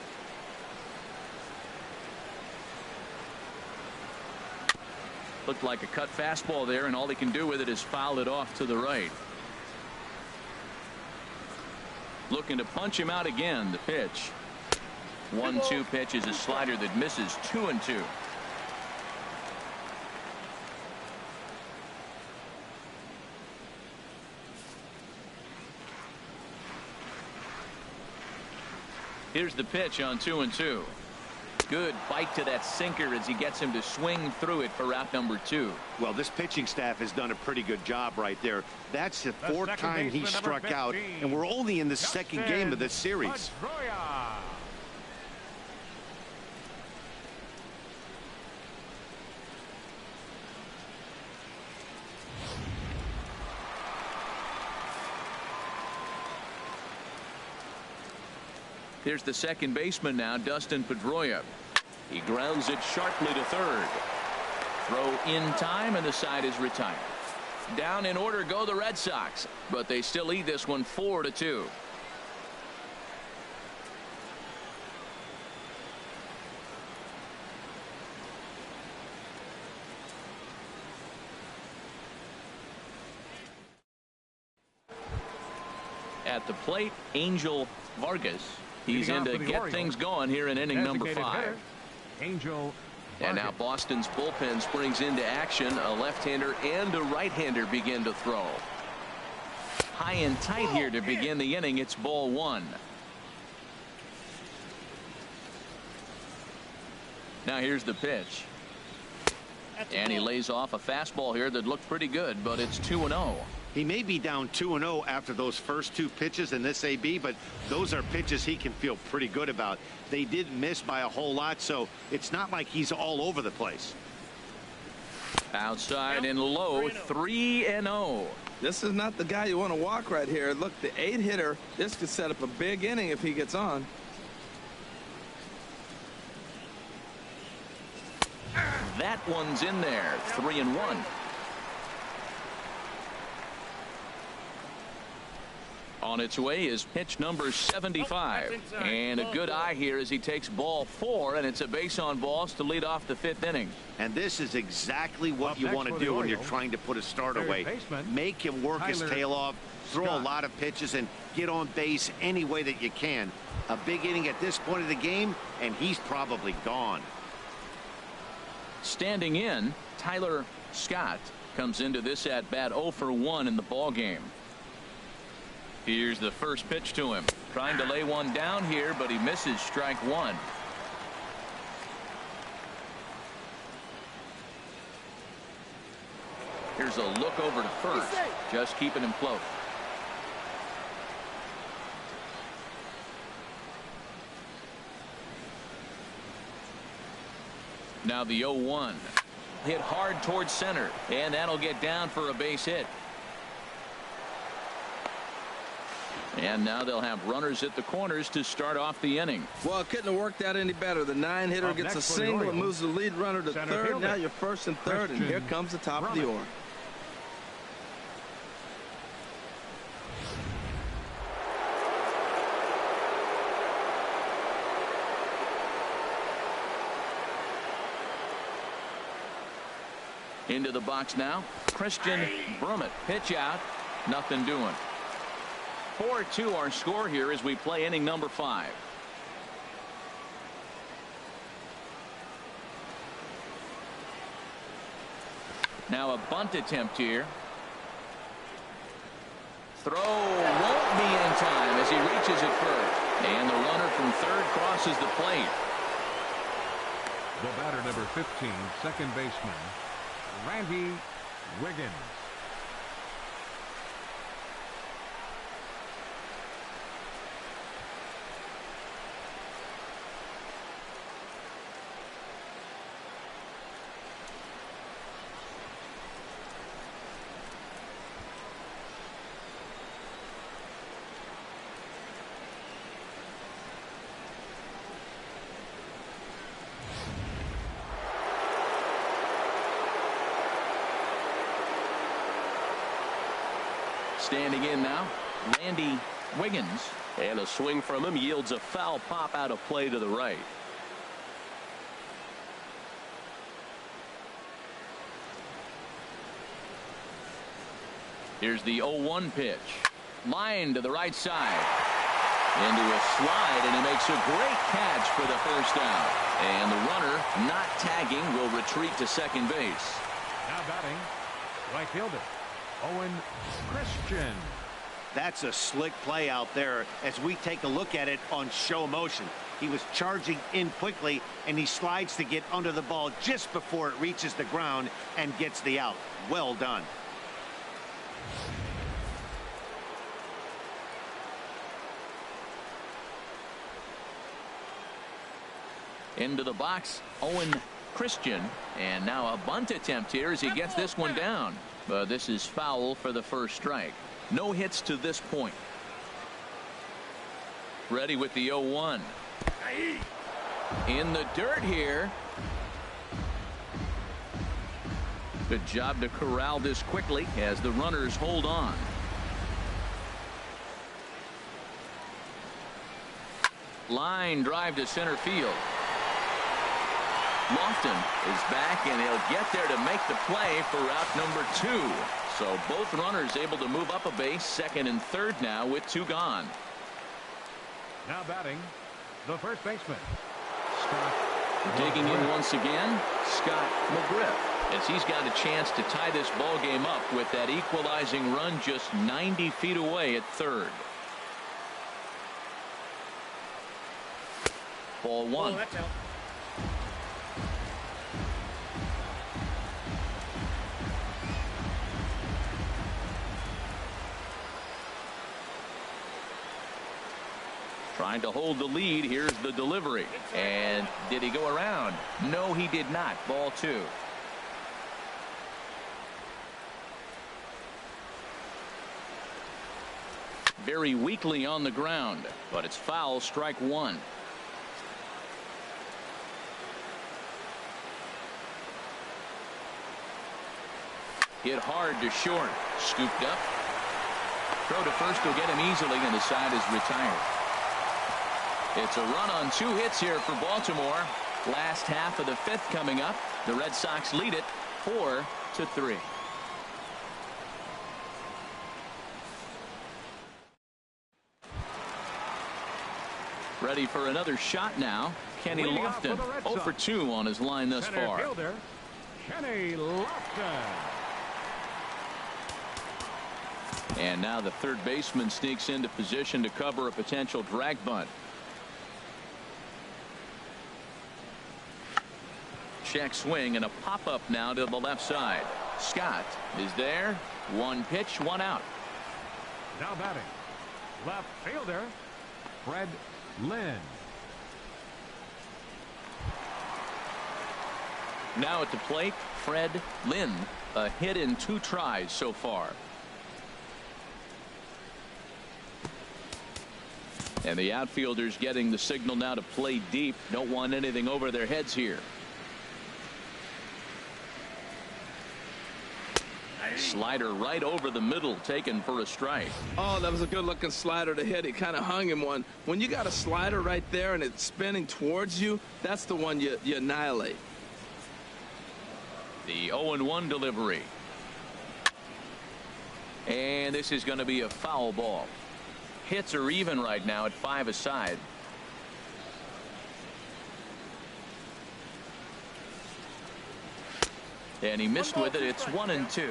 Looked like a cut fastball there, and all he can do with it is foul it off to the right. Looking to punch him out again. The pitch. 1-2 pitch is a slider that misses. 2-2. Here's the pitch on 2-2. Good bite to that sinker as he gets him to swing through it for out number 2. Well, this pitching staff has done a pretty good job right there. That's the 4th time he struck out, and we're only in the second game of this series. Here's the second baseman now, Dustin Pedroia. He grounds it sharply to third. Throw in time, and the side is retired. Down in order go the Red Sox, but they still lead this one 4-2. At the plate, Angel Vargas. He's in to get things going here in inning number 5. Angel. And now Boston's bullpen springs into action. A left-hander and a right-hander begin to throw. High and tight here to begin the inning. It's ball 1. Now here's the pitch. And he lays off a fastball here that looked pretty good, but it's 2-0. He may be down 2-0 after those first 2 pitches in this AB, but those are pitches he can feel pretty good about. They did miss by a whole lot, so it's not like he's all over the place. Outside and low, 3-0. This is not the guy you want to walk right here. Look, the 8-hitter, this could set up a big inning if he gets on. That one's in there. 3-1. On its way is pitch number 75. And a good eye here as he takes ball 4, and it's a base on balls to lead off the 5th inning. And this is exactly what you want to do when you're trying to put a start away. Make him work his tail off, throw a lot of pitches, and get on base any way that you can. A big inning at this point of the game, and he's probably gone. Standing in, Tyler Scott comes into this at bat 0 for 1 in the ball game. Here's the first pitch to him. Trying to lay one down here, but he misses strike 1. Here's a look over to first. Just keeping him close. Now the 0-1. Hit hard towards center, and that'll get down for a base hit. And now they'll have runners at the corners to start off the inning. Well, it couldn't have worked out any better. The 9-hitter gets a single and moves the lead runner to third. Now you're first and third, and here comes the top of the order. Into the box now. Christian Brummett. Pitch out. Nothing doing. 4-2 our score here as we play inning number 5. Now a bunt attempt here. Throw won't be in time as he reaches it first. And the runner from third crosses the plate. The batter, number 15, second baseman, Randy Wiggins. Standing in now, Randy Wiggins. And a swing from him yields a foul pop out of play to the right. Here's the 0-1 pitch. Line to the right side. Into a slide, and he makes a great catch for the first out. And the runner, not tagging, will retreat to second base. Now batting, right fielder, Owen Christian. That's a slick play out there as we take a look at it on show motion. He was charging in quickly, and he slides to get under the ball just before it reaches the ground and gets the out. Well done. Into the box, Owen Christian. And now a bunt attempt here as he gets this one down. But this is foul for the first strike. No hits to this point. Ready with the 0-1. In the dirt here. Good job to corral this quickly as the runners hold on. Line drive to center field. Lofton is back, and he'll get there to make the play for route number 2. So both runners able to move up a base, second and third now with 2 gone. Now batting, the first baseman, Scott. Digging in once again, Scott McGriff, as he's got a chance to tie this ball game up with that equalizing run just 90 feet away at third. Ball 1. Trying to hold the lead. Here's the delivery. And did he go around? No, he did not. Ball 2. Very weakly on the ground, but it's foul, strike 1. Hit hard to short. Scooped up. Throw to first will get him easily, and the side is retired. It's a run on 2 hits here for Baltimore. Last half of the 5th coming up. The Red Sox lead it 4-3. Ready for another shot now. Kenny Lofton 0 for 2 on his line thus far. Fielder, Kenny Lofton. And now the third baseman sneaks into position to cover a potential drag bunt. Check swing and a pop-up now to the left side. Scott is there. 1 pitch, 1 out. Now batting, left fielder, Fred Lynn. Now at the plate, Fred Lynn. A hit in 2 tries so far. And the outfielders getting the signal now to play deep. Don't want anything over their heads here. Slider right over the middle, taken for a strike. Oh, that was a good looking slider to hit. He kind of hung him one. When you got a slider right there and it's spinning towards you, that's the one you annihilate. The 0-1 delivery. And this is going to be a foul ball. Hits are even right now at 5 aside. And he missed with it. It's 1-2.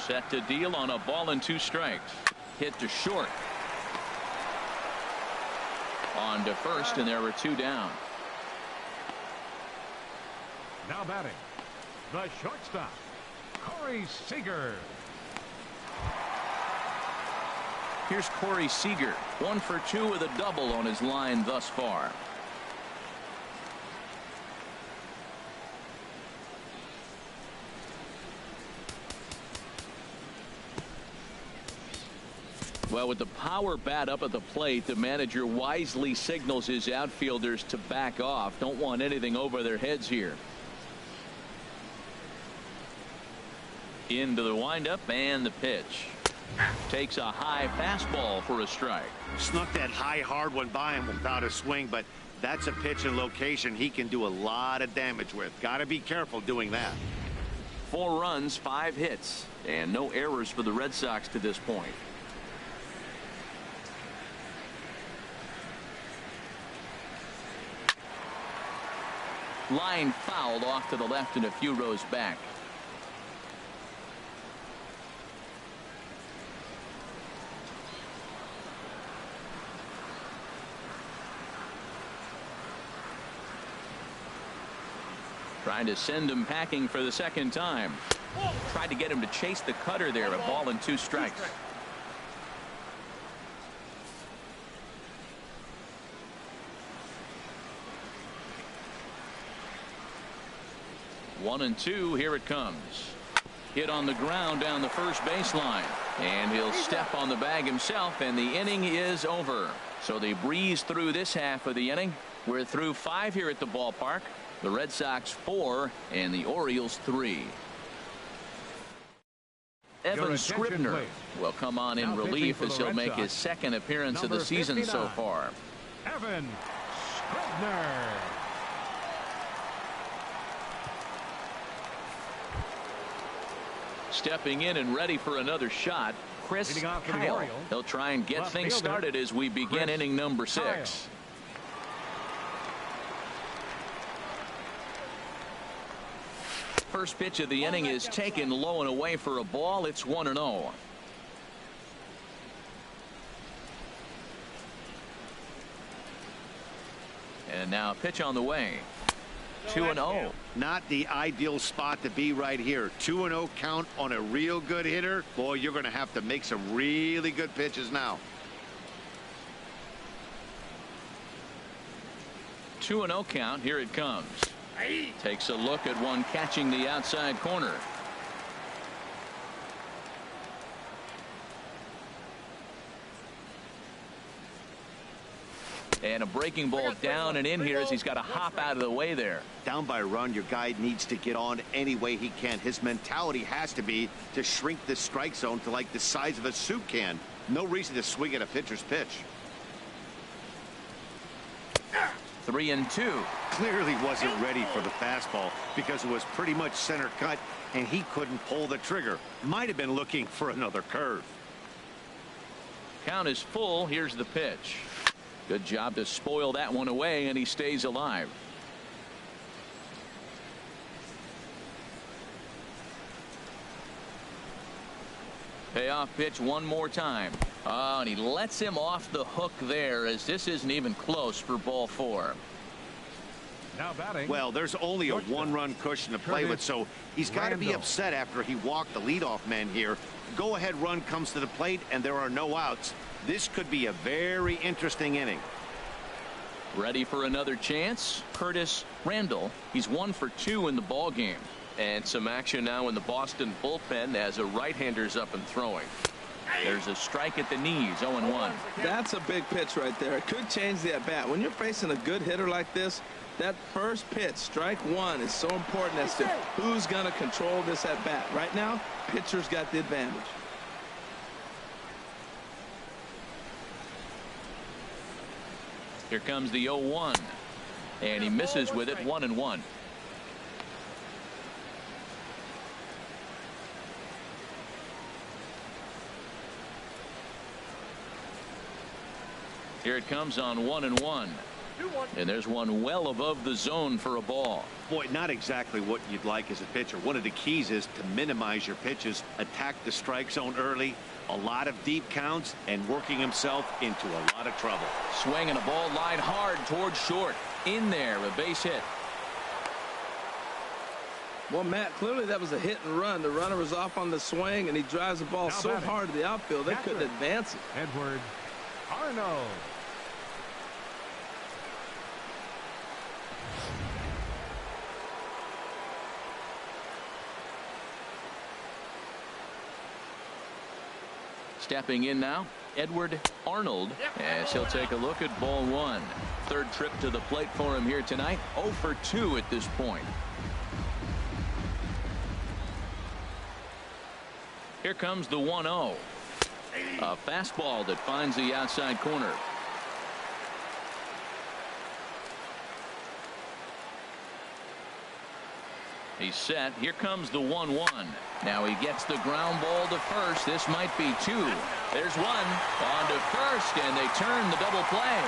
Set to deal on a ball and 2 strikes. Hit to short. On to first, and there were 2 down. Now batting, the shortstop, Corey Seager. Here's Corey Seager, 1 for 2 with a double on his line thus far. Well, with the power bat up at the plate, the manager wisely signals his outfielders to back off. Don't want anything over their heads here. Into the windup and the pitch. Takes a high fastball for a strike. Snuck that high hard one by him without a swing, but that's a pitch and location he can do a lot of damage with. Got to be careful doing that. 4 runs, 5 hits, and no errors for the Red Sox to this point. Line fouled off to the left and a few rows back. Trying to send him packing for the second time. Tried to get him to chase the cutter there. A ball and 2 strikes. One and 2. Here it comes. Hit on the ground down the first baseline. And he'll step on the bag himself, and the inning is over. So they breeze through this half of the inning. We're through 5 here at the ballpark. The Red Sox 4 and the Orioles 3. Evan Scribner will come on in relief as he'll make his second appearance of the season so far. Evan Scribner. Stepping in and ready for another shot, Chris Kyle. He'll try and get things started as we begin inning number 6. First pitch of the inning is taken low and away for a ball. It's 1-0. And now a pitch on the way. 2-0. Not the ideal spot to be right here. 2-0 count on a real good hitter. Boy, you're going to have to make some really good pitches now. 2-0 count. Here it comes. Takes a look at one catching the outside corner. And a breaking ball down and in here as he's got to hop out of the way there. Down by a run, your guy needs to get on any way he can. His mentality has to be to shrink the strike zone to like the size of a soup can. No reason to swing at a pitcher's pitch. 3-2. Clearly wasn't ready for the fastball because it was pretty much center cut and he couldn't pull the trigger. Might have been looking for another curve. Count is full. Here's the pitch. Good job to spoil that one away, and he stays alive. Payoff pitch one more time. Oh, and he lets him off the hook there as this isn't even close for ball 4. Now batting. Well, there's only a 1-run cushion to play with, so he's got to be upset after he walked the leadoff man here. Go-ahead run comes to the plate, and there are no outs. This could be a very interesting inning. Ready for another chance? Curtis Randall. He's 1 for 2 in the ball game. And some action now in the Boston bullpen as a right-hander's up and throwing. There's a strike at the knees. 0-1. That's a big pitch right there. It could change the at-bat. When you're facing a good hitter like this, that first pitch, strike 1, is so important as to who's going to control this at-bat. Right now, pitcher's got the advantage. Here comes the 0-1. And he misses with it, 1-1. Here it comes on 1-1. And there's one well above the zone for a ball. Boy, not exactly what you'd like as a pitcher. One of the keys is to minimize your pitches, attack the strike zone early, a lot of deep counts, and working himself into a lot of trouble. Swinging a ball line hard towards short. In there, a base hit. Well, Matt, clearly that was a hit and run. The runner was off on the swing, and he drives the ball so hard to the outfield they couldn't advance it. Edward Arnold. Stepping in now, Edward Arnold, as he'll take a look at ball one. Third trip to the plate for him here tonight. 0 for 2 at this point. Here comes the 1-0. A fastball that finds the outside corner. He's set. Here comes the 1-1. Now he gets the ground ball to first. This might be 2. There's 1 on to first, and they turn the double play.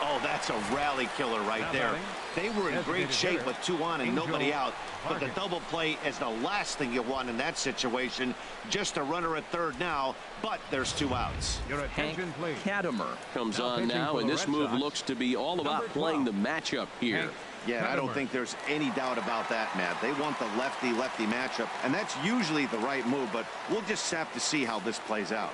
Oh, that's a rally killer right there. They were in great shape with 2 on and nobody out. But the double play is the last thing you want in that situation. Just a runner at third now, but there's 2 outs. Hank Katimer comes on now, and this move looks to be all about playing the matchup here. Yeah, I don't think there's any doubt about that, Matt. They want the lefty-lefty matchup, and that's usually the right move, but we'll just have to see how this plays out.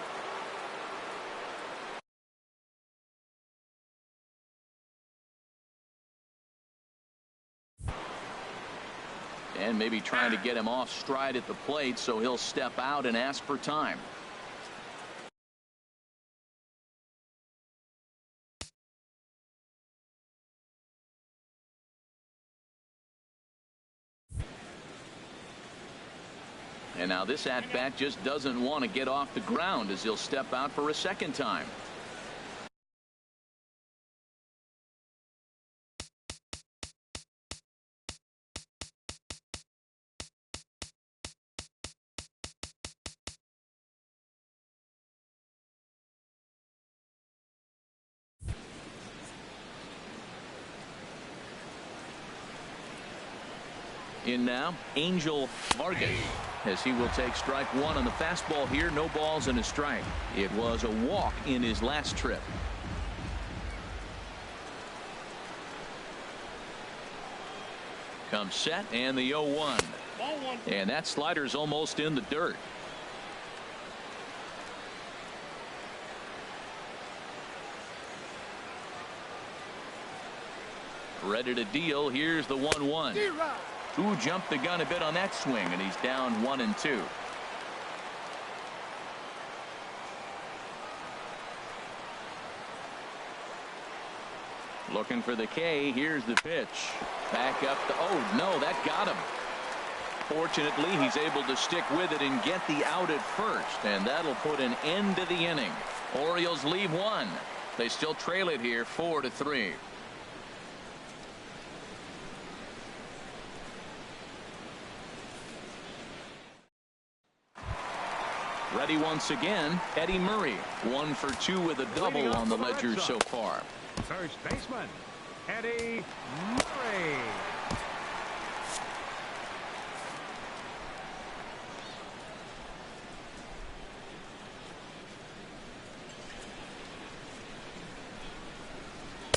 And maybe trying to get him off stride at the plate, so he'll step out and ask for time. And now this at-bat just doesn't want to get off the ground as he'll step out for a second time. In now, Angel Vargas, as he will take strike 1 on the fastball here. No balls and a strike. It was a walk in his last trip. Comes set, and the 0-1. And that slider's almost in the dirt. Ready to deal. Here's the 1-1. Who jumped the gun a bit on that swing, and he's down 1-2. Looking for the K. Here's the pitch. Back up the, oh no, that got him. Fortunately, he's able to stick with it and get the out at first, and that'll put an end to the inning. Orioles leave 1. They still trail it here 4-3. Ready once again, Eddie Murray. 1 for 2 with a double on the ledger so far. First baseman, Eddie Murray.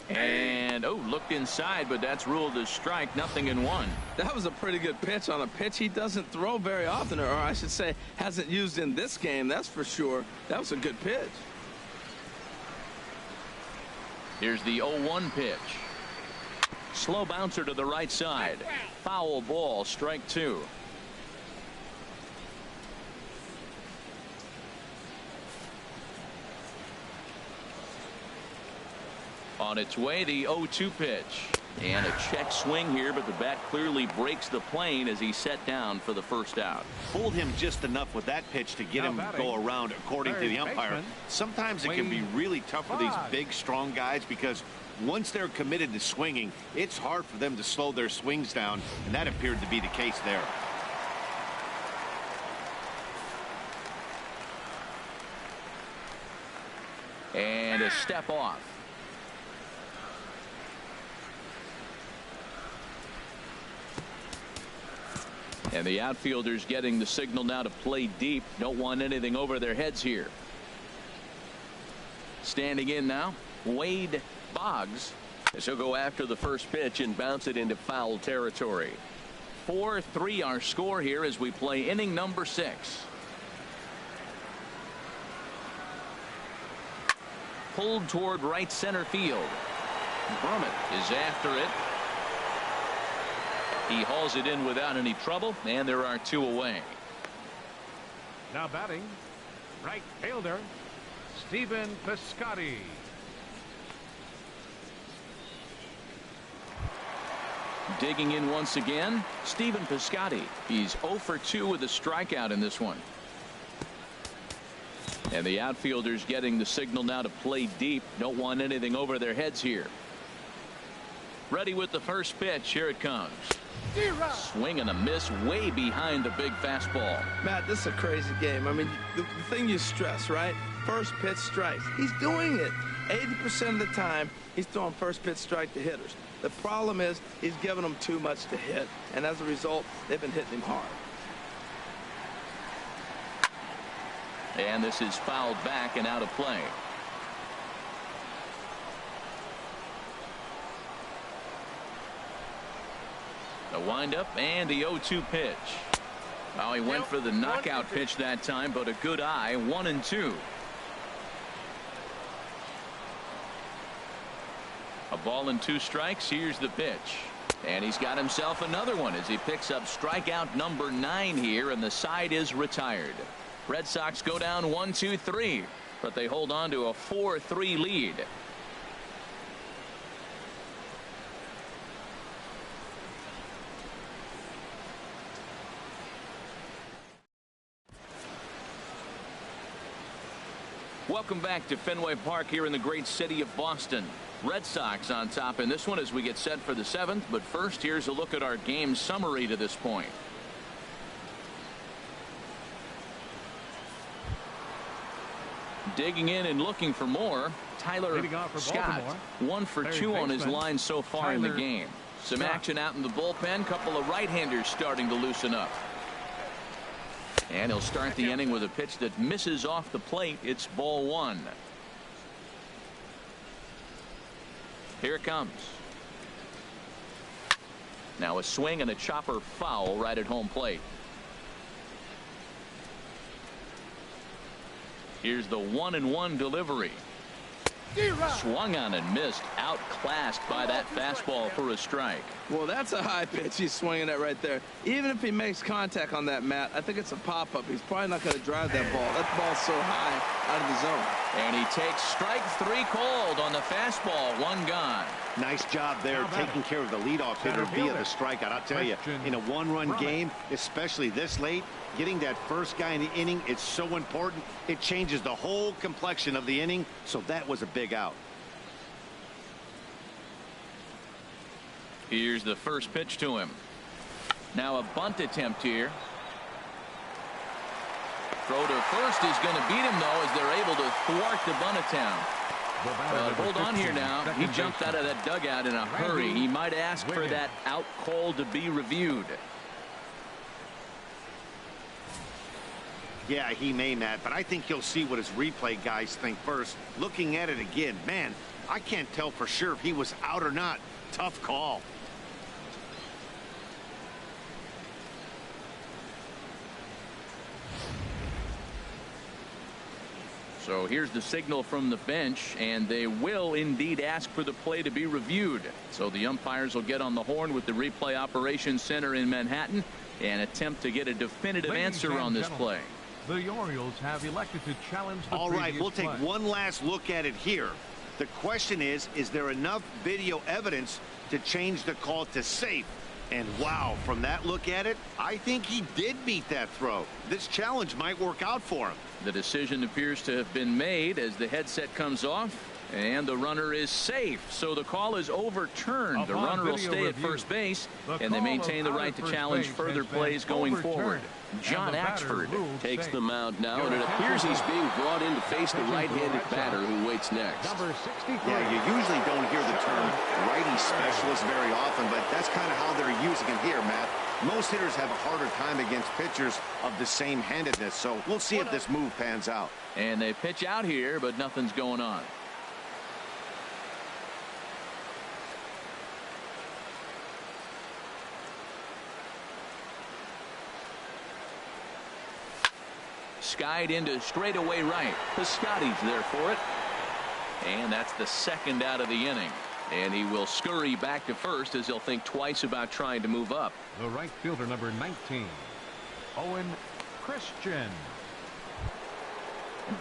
And looked inside, but that's ruled as strike. 0-1. That was a pretty good pitch on a pitch he doesn't throw very often, or I should say hasn't used in this game. That's for sure. That was a good pitch. Here's the 0-1 pitch. Slow bouncer to the right side. Foul ball, strike 2. On its way, the 0-2 pitch. And a check swing here, but the bat clearly breaks the plane as he's set down for the first out. Fooled him just enough with that pitch to get him to go around, according to the umpire. Sometimes it can be really tough for these big, strong guys because once they're committed to swinging, it's hard for them to slow their swings down, and that appeared to be the case there. And a step off. And the outfielders getting the signal now to play deep. Don't want anything over their heads here. Standing in now, Wade Boggs. As he'll go after the first pitch and bounce it into foul territory. 4-3 our score here as we play inning number 6. Pulled toward right center field. Brummett is after it. He hauls it in without any trouble, and there are 2 away. Now batting, right fielder, Stephen Piscotty. Digging in once again, Stephen Piscotty. He's 0 for 2 with a strikeout in this one. And the outfielders getting the signal now to play deep. Don't want anything over their heads here. Ready with the first pitch. Here it comes. Swing and a miss way behind the big fastball. Matt, this is a crazy game. I mean, the thing you stress, right? First pitch strikes. He's doing it 80% of the time. He's throwing first pitch strike to hitters. The problem is he's giving them too much to hit, and as a result, they've been hitting him hard. And this is fouled back and out of play. The windup and the 0-2 pitch. Well, he went for the knockout pitch that time, but a good eye. 1-2. A ball and 2 strikes. Here's the pitch. And he's got himself another one as he picks up strikeout number 9 here, and the side is retired. Red Sox go down 1-2-3, but they hold on to a 4-3 lead. Welcome back to Fenway Park here in the great city of Boston. Red Sox on top in this one as we get set for the 7th. But first, here's a look at our game summary to this point. Digging in and looking for more, Tyler Scott. 1 for 2 on his line so far in the game. Some action out in the bullpen. Couple of right-handers starting to loosen up. And he'll start the inning with a pitch that misses off the plate. It's ball 1. Here it comes. Now a swing and a chopper foul right at home plate. Here's the 1-1 delivery. Swung on and missed. Outclassed by that fastball for a strike. Well, that's a high pitch he's swinging at right there. Even if he makes contact on that, Matt, I think it's a pop-up. He's probably not going to drive that ball. That ball's so high out of the zone. And he takes strike 3 called on the fastball. 1 gone. Nice job there taking care of the leadoff hitter via the strikeout. I'll tell you, in a 1-run game, especially this late, getting that first guy in the inning, it's so important. It changes the whole complexion of the inning, so that was a big out. Here's the first pitch to him. Now a bunt attempt here. Throw to first is going to beat him, though, as they're able to thwart the bunt attempt. Well, hold on here now. He jumped out of that dugout in a hurry. He might ask for that out call to be reviewed. Yeah, he may, Matt, but I think you'll see what his replay guys think first. Looking at it again, man, I can't tell for sure if he was out or not. Tough call. So here's the signal from the bench, and they will indeed ask for the play to be reviewed. So the umpires will get on the horn with the replay operations center in Manhattan and attempt to get a definitive answer on this play. The Orioles have elected to challenge the All right, we'll take one last look at it here. The question is there enough video evidence to change the call to safe? And wow, from that look at it, I think he did beat that throw. This challenge might work out for him. The decision appears to have been made as the headset comes off, and the runner is safe. So the call is overturned. The runner will stay at first base, and they maintain the right to challenge further plays going forward. John Axford takes the mound now, and it appears he's being brought in to face the right-handed batter who waits next. Yeah, you usually don't hear the term righty specialist very often, but that's kind of how they're using it here, Matt. Most hitters have a harder time against pitchers of the same handedness, so we'll see if this move pans out. And they pitch out here, but nothing's going on. Skied into straightaway right. Piscotty's there for it. And that's the second out of the inning. And he will scurry back to first as he'll think twice about trying to move up. The right fielder, number 19, Owen Christian.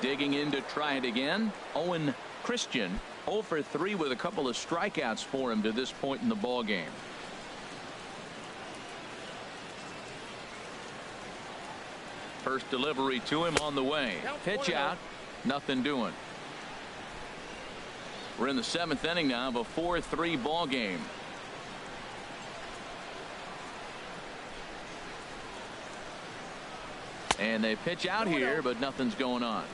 Digging in to try it again. Owen Christian 0 for 3 with a couple of strikeouts for him to this point in the ball game. First delivery to him on the way. Pitch out. Nothing doing. We're in the 7th inning now of a 4-3 ball game. And they pitch out here, but nothing's going on.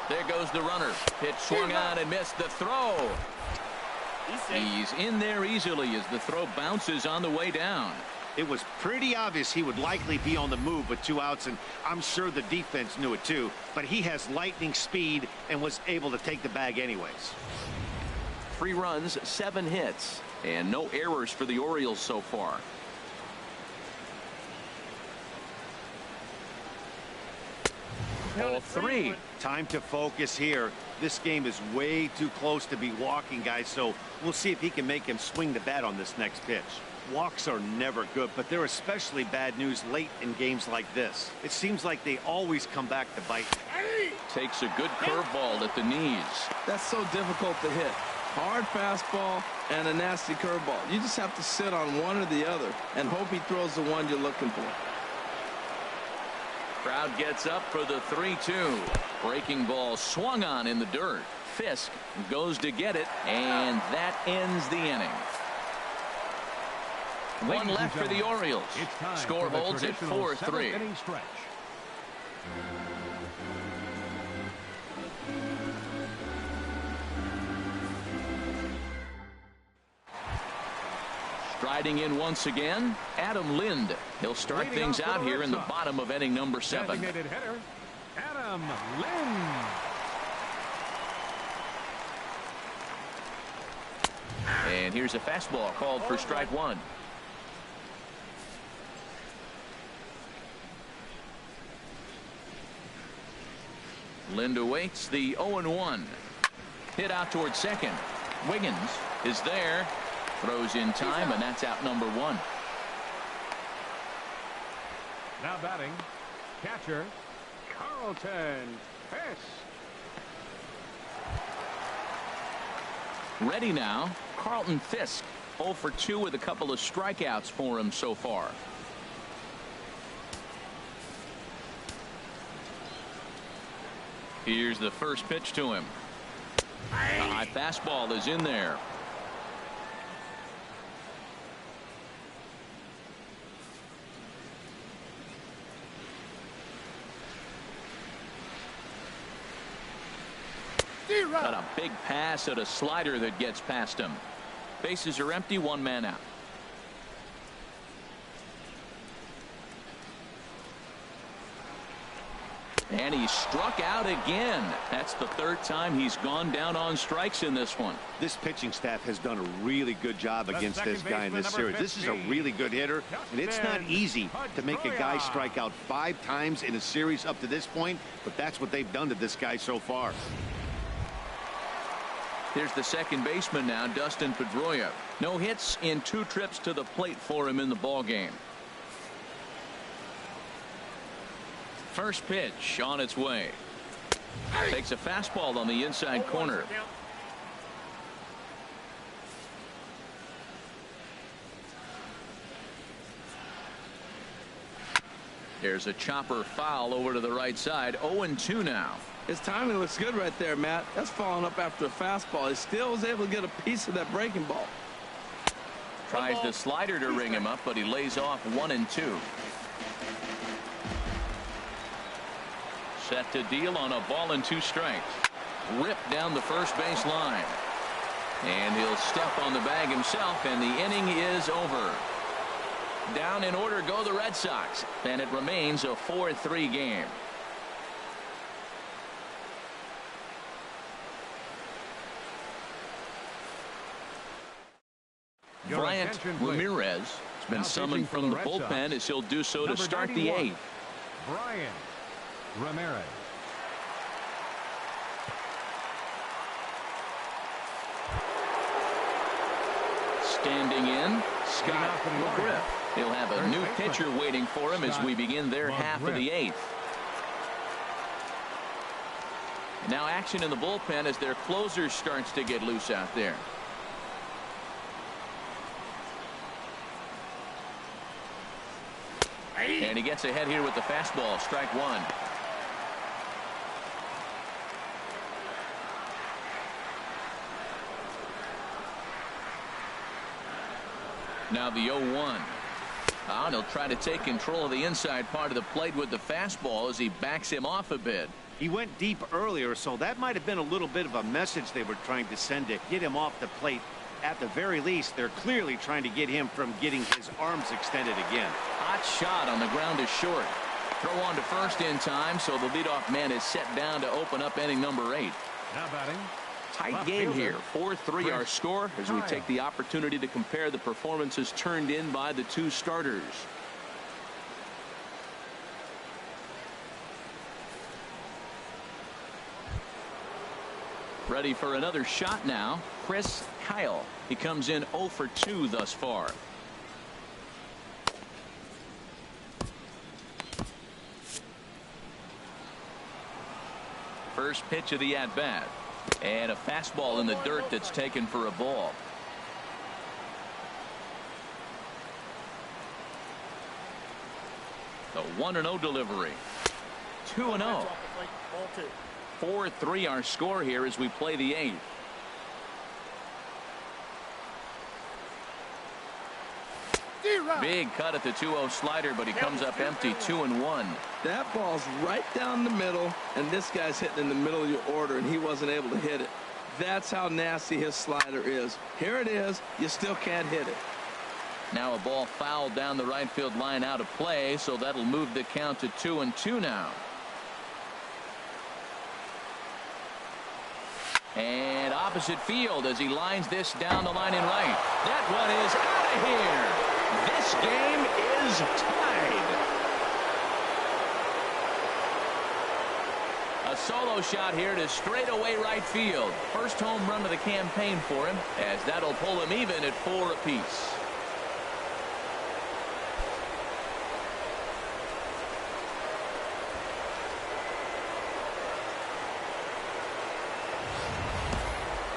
There goes the runner. Pitch swung on and missed the throw. He's in there easily as the throw bounces on the way down. It was pretty obvious he would likely be on the move with 2 outs, and I'm sure the defense knew it too, but he has lightning speed and was able to take the bag anyways. 3 runs, 7 hits, and no errors for the Orioles so far. Ball 3. Time to focus here. This game is way too close to be walking, guys, so we'll see if he can make him swing the bat on this next pitch. Walks are never good, but they're especially bad news late in games like this. It seems like they always come back to bite. Takes a good curveball at the knees. That's so difficult to hit. Hard fastball and a nasty curveball. You just have to sit on one or the other and hope he throws the one you're looking for. Crowd gets up for the 3-2. Breaking ball swung on in the dirt. Fisk goes to get it, and that ends the inning. 1 left for the Orioles. Score holds at 4-3. Striding in once again, Adam Lind. He'll start things out here in the bottom of inning number 7. Designated hitter, Adam Lind. And here's a fastball called for strike 1. Lind awaits the 0-1. Hit out towards second. Wiggins is there. Throws in time, and that's out number 1. Now batting, catcher, Carlton Fisk. Ready now, Carlton Fisk. 0 for 2 with a couple of strikeouts for him so far. Here's the first pitch to him. A high fastball is in there. Got a big pass at a slider that gets past him. Bases are empty, 1 man out. And he struck out again. That's the 3rd time he's gone down on strikes in this one. This pitching staff has done a really good job against this guy in this series. This is a really good hitter, and it's not easy to make a guy strike out 5 times in a series up to this point, but that's what they've done to this guy so far. Here's the second baseman now, Dustin Pedroia. No hits in 2 trips to the plate for him in the ball game. First pitch on its way. Takes a fastball on the inside corner. There's a chopper foul over to the right side. 0-2 now. His timing looks good right there, Matt. That's following up after a fastball. He still was able to get a piece of that breaking ball. Tries the slider to ring him up, but he lays off 1-2. Set to deal on a ball and 2 strikes. Ripped down the first base line. And he'll step on the bag himself, and the inning is over. Down in order go the Red Sox, and it remains a 4-3 game. Bryant Ramirez has been summoned from the bullpen as he'll do so to start the 8th. Bryant Ramirez. Standing in, Scott McGriff. He'll have a new pitcher waiting for him as we begin their half of the 8th. Now action in the bullpen as their closer starts to get loose out there. And he gets ahead here with the fastball. Strike 1. Now the 0-1. And he'll try to take control of the inside part of the plate with the fastball as he backs him off a bit. He went deep earlier, so that might have been a little bit of a message they were trying to send to get him off the plate. At the very least, they're clearly trying to get him from getting his arms extended again. Hot shot on the ground is short. Throw on to first in time, so the leadoff man is set down to open up inning number 8. Now batting. Tight game here. 4-3 our score as we take the opportunity to compare the performances turned in by the 2 starters. Ready for another shot now. Chris Kyle. He comes in 0 for 2 thus far. First pitch of the at-bat. And a fastball in the dirt that's taken for a ball. The 1-0 delivery. 2-0. 4-3 our score here as we play the 8th. Big cut at the 2-0 slider, but he comes up empty. 2-1. That ball's right down the middle, and this guy's hitting in the middle of your order, and he wasn't able to hit it. That's how nasty his slider is. Here it is. You still can't hit it. Now a ball fouled down the right field line out of play, so that'll move the count to 2-2 now. And opposite field as he lines this down the line in right. That one is out of here. This game is tied. A solo shot here to straightaway right field. First home run of the campaign for him, as that'll pull him even at 4 apiece.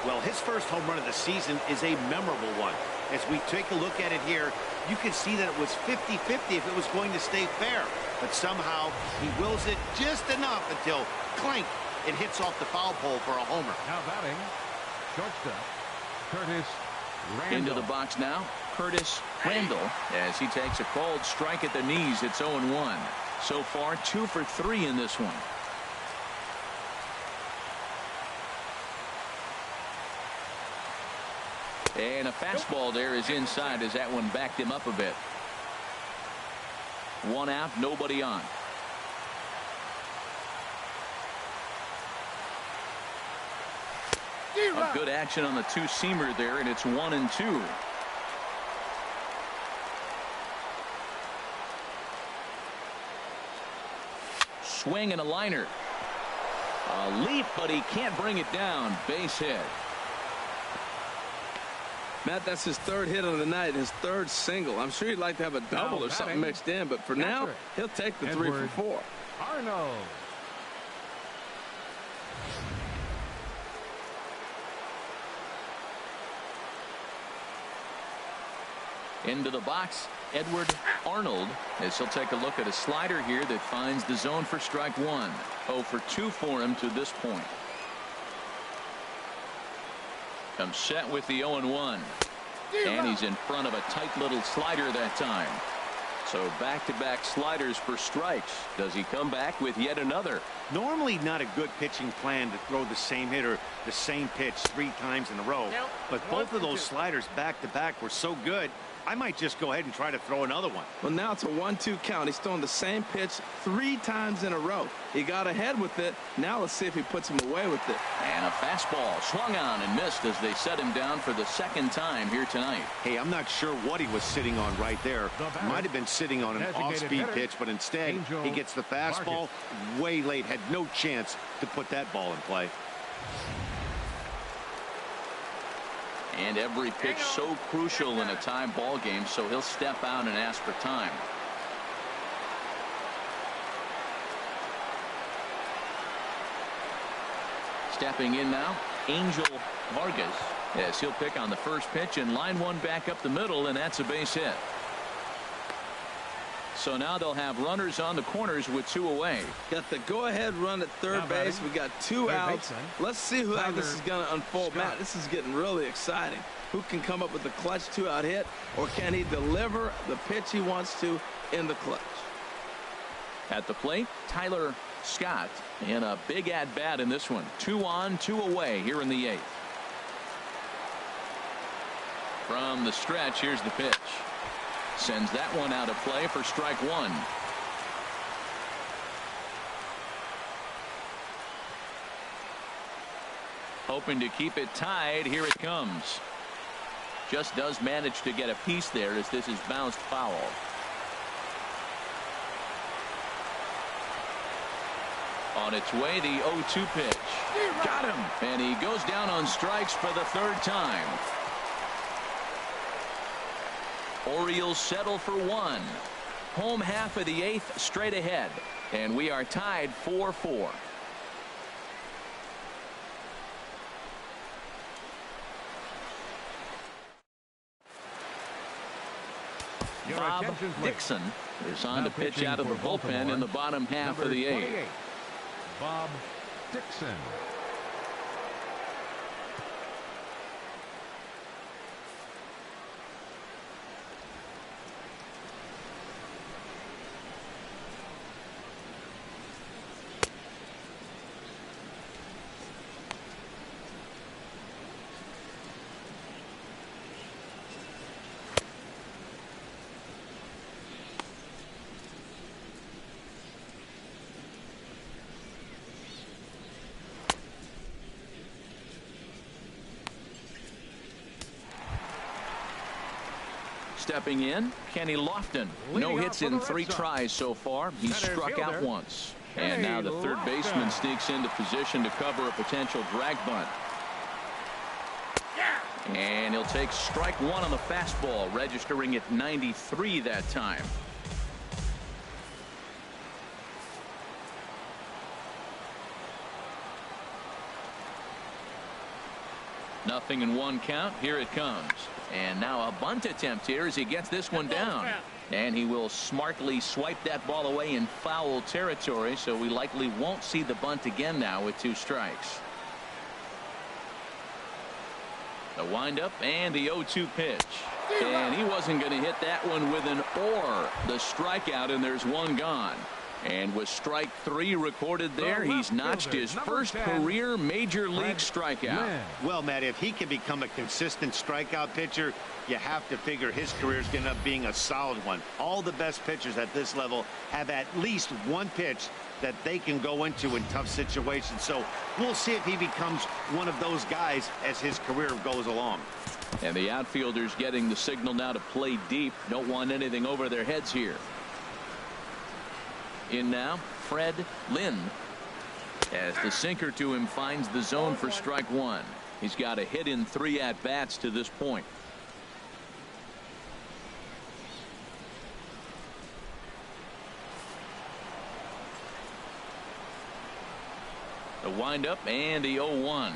Well, his first home run of the season is a memorable one. As we take a look at it here, you can see that it was 50-50 if it was going to stay fair. But somehow he wills it just enough until, clank, it hits off the foul pole for a homer. Now batting, shortstop, Curtis Randall. Into the box now, Curtis Randall, as he takes a cold strike at the knees. It's 0-1. So far, 2 for 3 in this one. And a fastball there is inside as that one backed him up a bit. 1 out, nobody on. A good action on the 2-seamer there, and it's 1-2. Swing and a liner. A leap, but he can't bring it down. Base hit. Matt, that's his third hit of the night, his third single. I'm sure he'd like to have a double or something mixed in, but for now, he'll take the 3 for 4. Arnold. Into the box, Edward Arnold, as he'll take a look at a slider here that finds the zone for strike 1. 0 for 2 for him to this point. Comes set with the 0-1. And he's in front of a tight little slider that time. So back-to-back sliders for strikes. Does he come back with yet another? Normally not a good pitching plan to throw the same hitter the same pitch 3 times in a row. But both of those sliders back-to-back were so good, I might just go ahead and try to throw another one. Well, now it's a 1-2 count. He's throwing the same pitch 3 times in a row. He got ahead with it. Now let's see if he puts him away with it. And a fastball swung on and missed as they set him down for the 2nd time here tonight. Hey, I'm not sure what he was sitting on right there. Might have been sitting on an off-speed pitch, but instead he gets the fastball way late. Had no chance to put that ball in play. And every pitch so crucial in a tie ball game, so he'll step out and ask for time. Stepping in now, Angel Vargas, as he'll pick on the first pitch and line one back up the middle, and that's a base hit. So now they'll have runners on the corners with 2 away. Got the go-ahead run at third base. We got 2 outs. Let's see how this is going to unfold. Matt, this is getting really exciting. Who can come up with the clutch 2-out hit, or can he deliver the pitch he wants to in the clutch? At the plate, Tyler Scott in a big at-bat in this one. 2 on, 2 away here in the 8th. From the stretch, here's the pitch. Sends that one out of play for strike 1. Hoping to keep it tied. Here it comes. Just does manage to get a piece there as this is bounced foul. On its way, the 0-2 pitch. Got him. And he goes down on strikes for the 3rd time. Orioles settle for 1. Home half of the 8th straight ahead. And we are tied 4-4. Bob Dixon is on to pitch out of the bullpen in the bottom half of the 8th. Bob Dixon. Stepping in, Kenny Lofton. No hits in 3 tries so far. He's struck out once. And now the third baseman sneaks into position to cover a potential drag bunt. And he'll take strike 1 on the fastball, registering at 93 that time. Nothing in 1 count. Here it comes. And now a bunt attempt here as he gets this one down. And he will smartly swipe that ball away in foul territory, so we likely won't see the bunt again now with 2 strikes. The windup and the 0-2 pitch. And he wasn't going to hit that one with an or. The strikeout, and there's 1 gone. And with strike 3 recorded there, he's notched his first career major league strikeout. Well, Matt, if he can become a consistent strikeout pitcher, you have to figure his career is going to end up being a solid one. All the best pitchers at this level have at least 1 pitch that they can go into in tough situations. So we'll see if he becomes one of those guys as his career goes along. And the outfielders getting the signal now to play deep. Don't want anything over their heads here. In now, Fred Lynn, as the sinker to him finds the zone for strike 1. He's got a hit in 3 at-bats to this point. windup and the 0-1.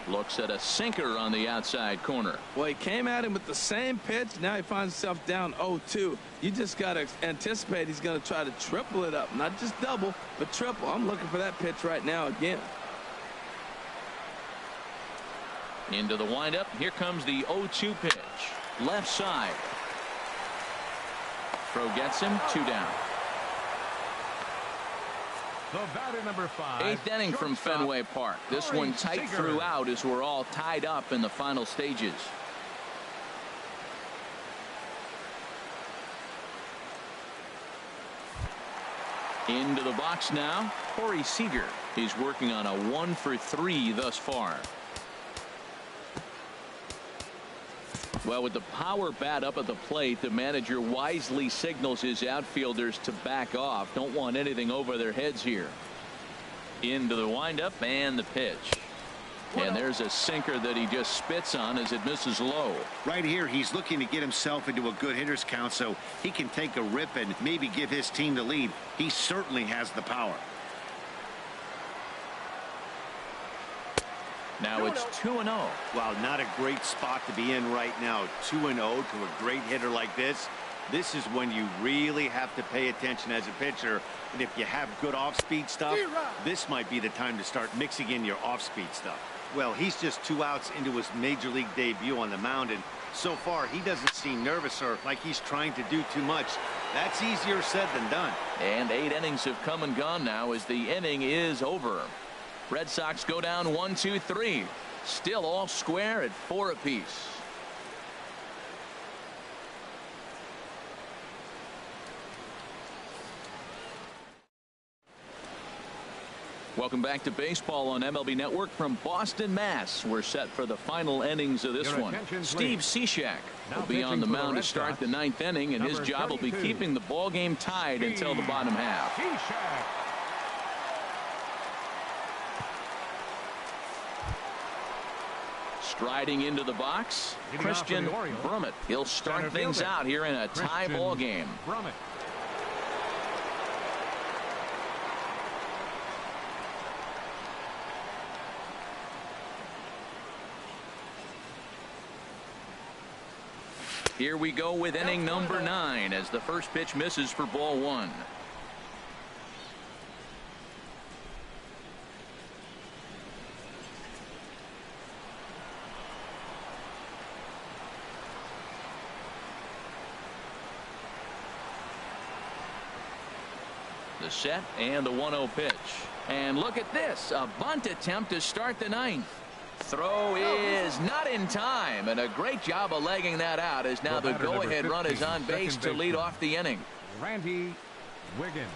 Looks at a sinker on the outside corner. Well, he came at him with the same pitch. Now he finds himself down 0-2. You just got to anticipate he's going to try to triple it up. Not just double, but triple. I'm looking for that pitch right now again. Into the windup. Here comes the 0-2 pitch. Left side. Throw gets him. 2 down. The batter, number 5. 8th inning from Fenway Park. This one tight throughout as we're all tied up in the final stages. Into the box now. Corey Seager. He's working on a 1-for-3 thus far. Well, with the power bat up at the plate, the manager wisely signals his outfielders to back off. Don't want anything over their heads here. Into the windup and the pitch. And there's a sinker that he just spits on as it misses low. Right here, he's looking to get himself into a good hitter's count so he can take a rip and maybe give his team the lead. He certainly has the power. Now it's 2-0. Well, not a great spot to be in right now. 2-0 to a great hitter like this. This is when you really have to pay attention as a pitcher. And if you have good off-speed stuff, this might be the time to start mixing in your off-speed stuff. Well, he's just 2 outs into his major league debut on the mound, and so far he doesn't seem nervous or like he's trying to do too much. That's easier said than done. And 8 innings have come and gone now as the inning is over. Red Sox go down 1-2-3. Still all square at 4 apiece. Welcome back to baseball on MLB Network from Boston, Mass. We're set for the final innings of this one. Steve Cishek will be on the mound to start the 9th inning, and his job will be keeping the ball game tied until the bottom half. Striding into the box, Christian Brummett. He'll start things out here in a tie ball game. Here we go with inning number 9 as the first pitch misses for ball 1. The set and the 1-0 pitch. And look at this, a bunt attempt to start the 9th. Throw is not in time, and a great job of legging that out as now the go-ahead run is on base to lead off the inning. Randy Wiggins.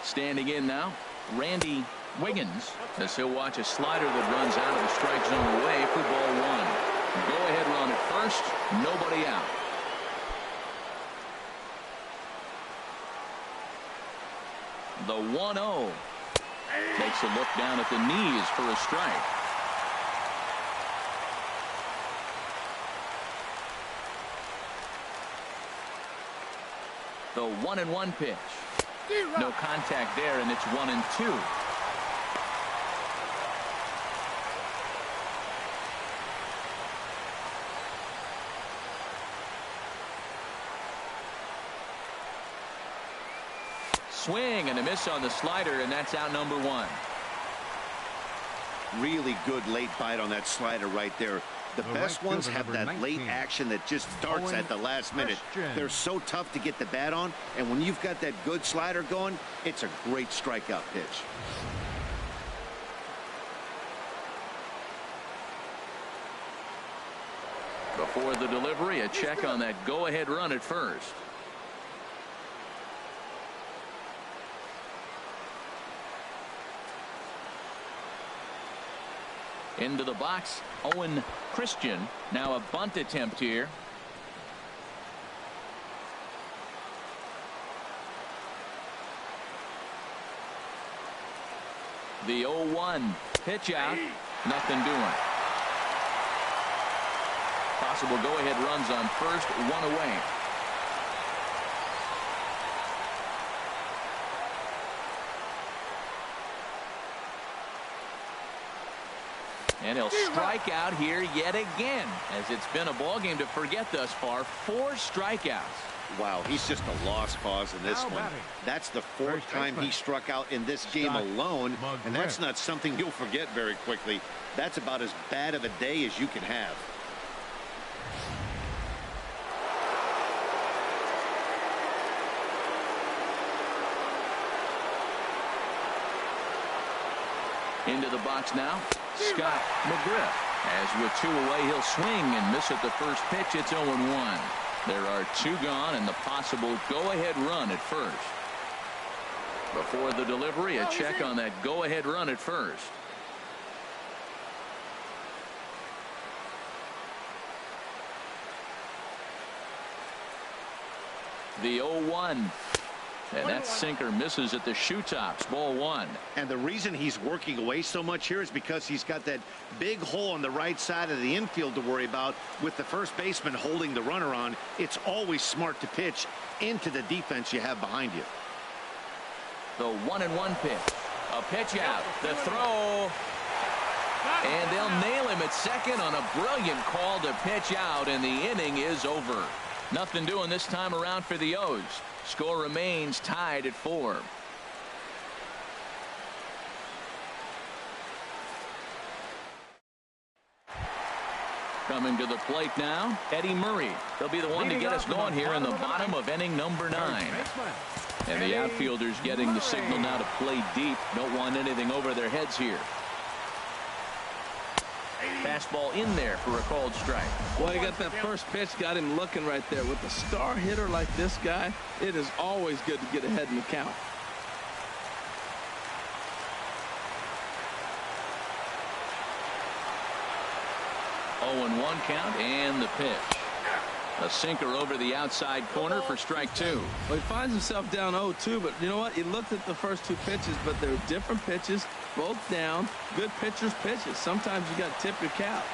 Standing in now, Randy Wiggins, as he'll watch a slider that runs out of the strike zone away for ball 1. Go ahead run at first, nobody out. The 1-0 takes a look down at the knees for a strike. The 1-1 pitch. No contact there, and it's 1-2. Swing and a miss on the slider, and that's out number 1. Really good late bite on that slider right there. The best ones have that late action that just starts at the last minute. They're so tough to get the bat on, and when you've got that good slider going, it's a great strikeout pitch. Before the delivery, a check on that go-ahead run at first. Into the box, Owen Christian. Now a bunt attempt here. The 0-1 pitch out. Nothing doing. Possible go-ahead runs on first, one away. And he'll strike out here yet again, as it's been a ball game to forget thus far. 4 strikeouts. Wow, he's just a lost cause in this one. That's the 4th time he struck out in this game alone, and that's not something you'll forget very quickly. That's about as bad of a day as you can have. Into the box now, Scott McGriff. As with 2 away, he'll swing and miss at the first pitch. It's 0-1. There are 2 gone and the possible go-ahead run at first. Before the delivery, a check on that go-ahead run at first. The 0-1. And that sinker misses at the shoe tops. Ball 1. And the reason he's working away so much here is because he's got that big hole on the right side of the infield to worry about. With the first baseman holding the runner on, it's always smart to pitch into the defense you have behind you. The 1-1 pitch. A pitch out. The throw. And they'll nail him at second on a brilliant call to pitch out, and the inning is over. Nothing doing this time around for the O's. Score remains tied at 4. Coming to the plate now, Eddie Murray. He'll be the one to get us going here in the bottom of inning number 9. And the outfielders getting the signal now to play deep. Don't want anything over their heads here. Fastball in there for a called strike. Well, he got that first pitch, got him looking right there. With a star hitter like this guy, it is always good to get ahead in the count. Oh, 0-1 count, and the pitch. A sinker over the outside corner for strike 2. Well, he finds himself down 0-2, but you know what? He looked at the first 2 pitches, but they're different pitches, both down. Good pitchers' pitches. Sometimes you got to tip your cap.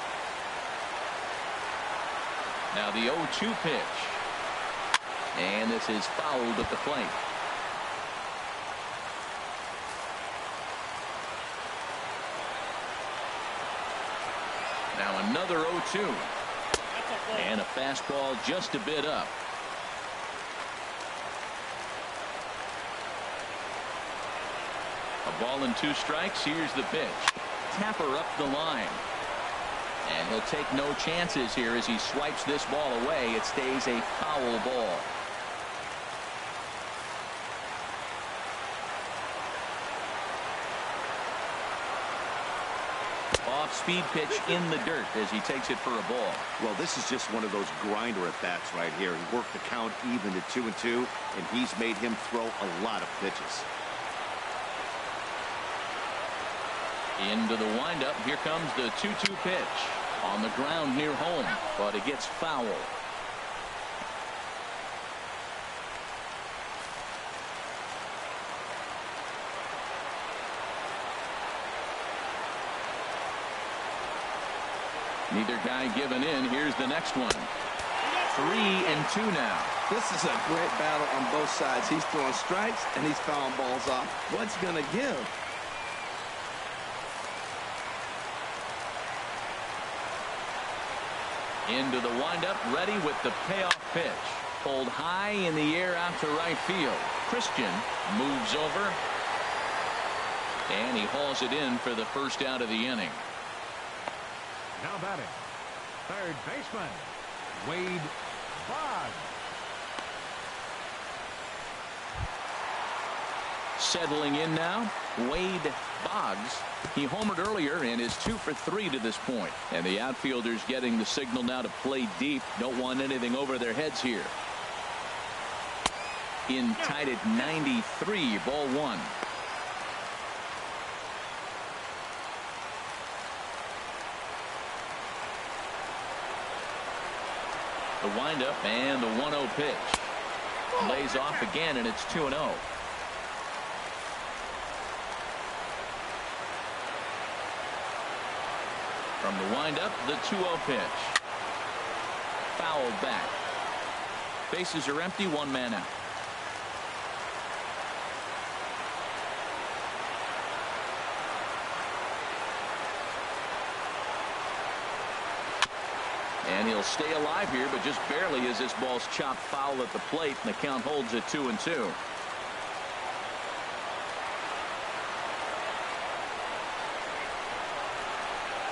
Now the 0-2 pitch. And this is fouled at the plate. Now another 0-2. And a fastball just a bit up. A ball and 2 strikes. Here's the pitch. Tapper up the line. And he'll take no chances here as he swipes this ball away. It stays a foul ball. Off-speed pitch in the dirt as he takes it for a ball. Well, this is just one of those grinder at-bats right here. He worked the count even to 2-2, and he's made him throw a lot of pitches. Into the windup. Here comes the 2-2 pitch. On the ground near home, but it gets foul. Neither guy giving in. Here's the next one. 3-2 now. This is a great battle on both sides. He's throwing strikes and he's fouling balls off. What's going to give? Into the windup, ready with the payoff pitch. Pulled high in the air out to right field. Christian moves over. And he hauls it in for the first out of the inning. Now batting, third baseman, Wade Boggs. Settling in now, Wade Boggs. He homered earlier and is 2 for 3 to this point. And the outfielders getting the signal now to play deep. Don't want anything over their heads here. In tied at 93, ball 1. The windup and the 1-0 pitch. Lays off again, and it's 2-0. From the windup, the 2-0 pitch. Fouled back. Bases are empty, 1 man out. And he'll stay alive here, but just barely as this ball's chopped foul at the plate, and the count holds at 2-2.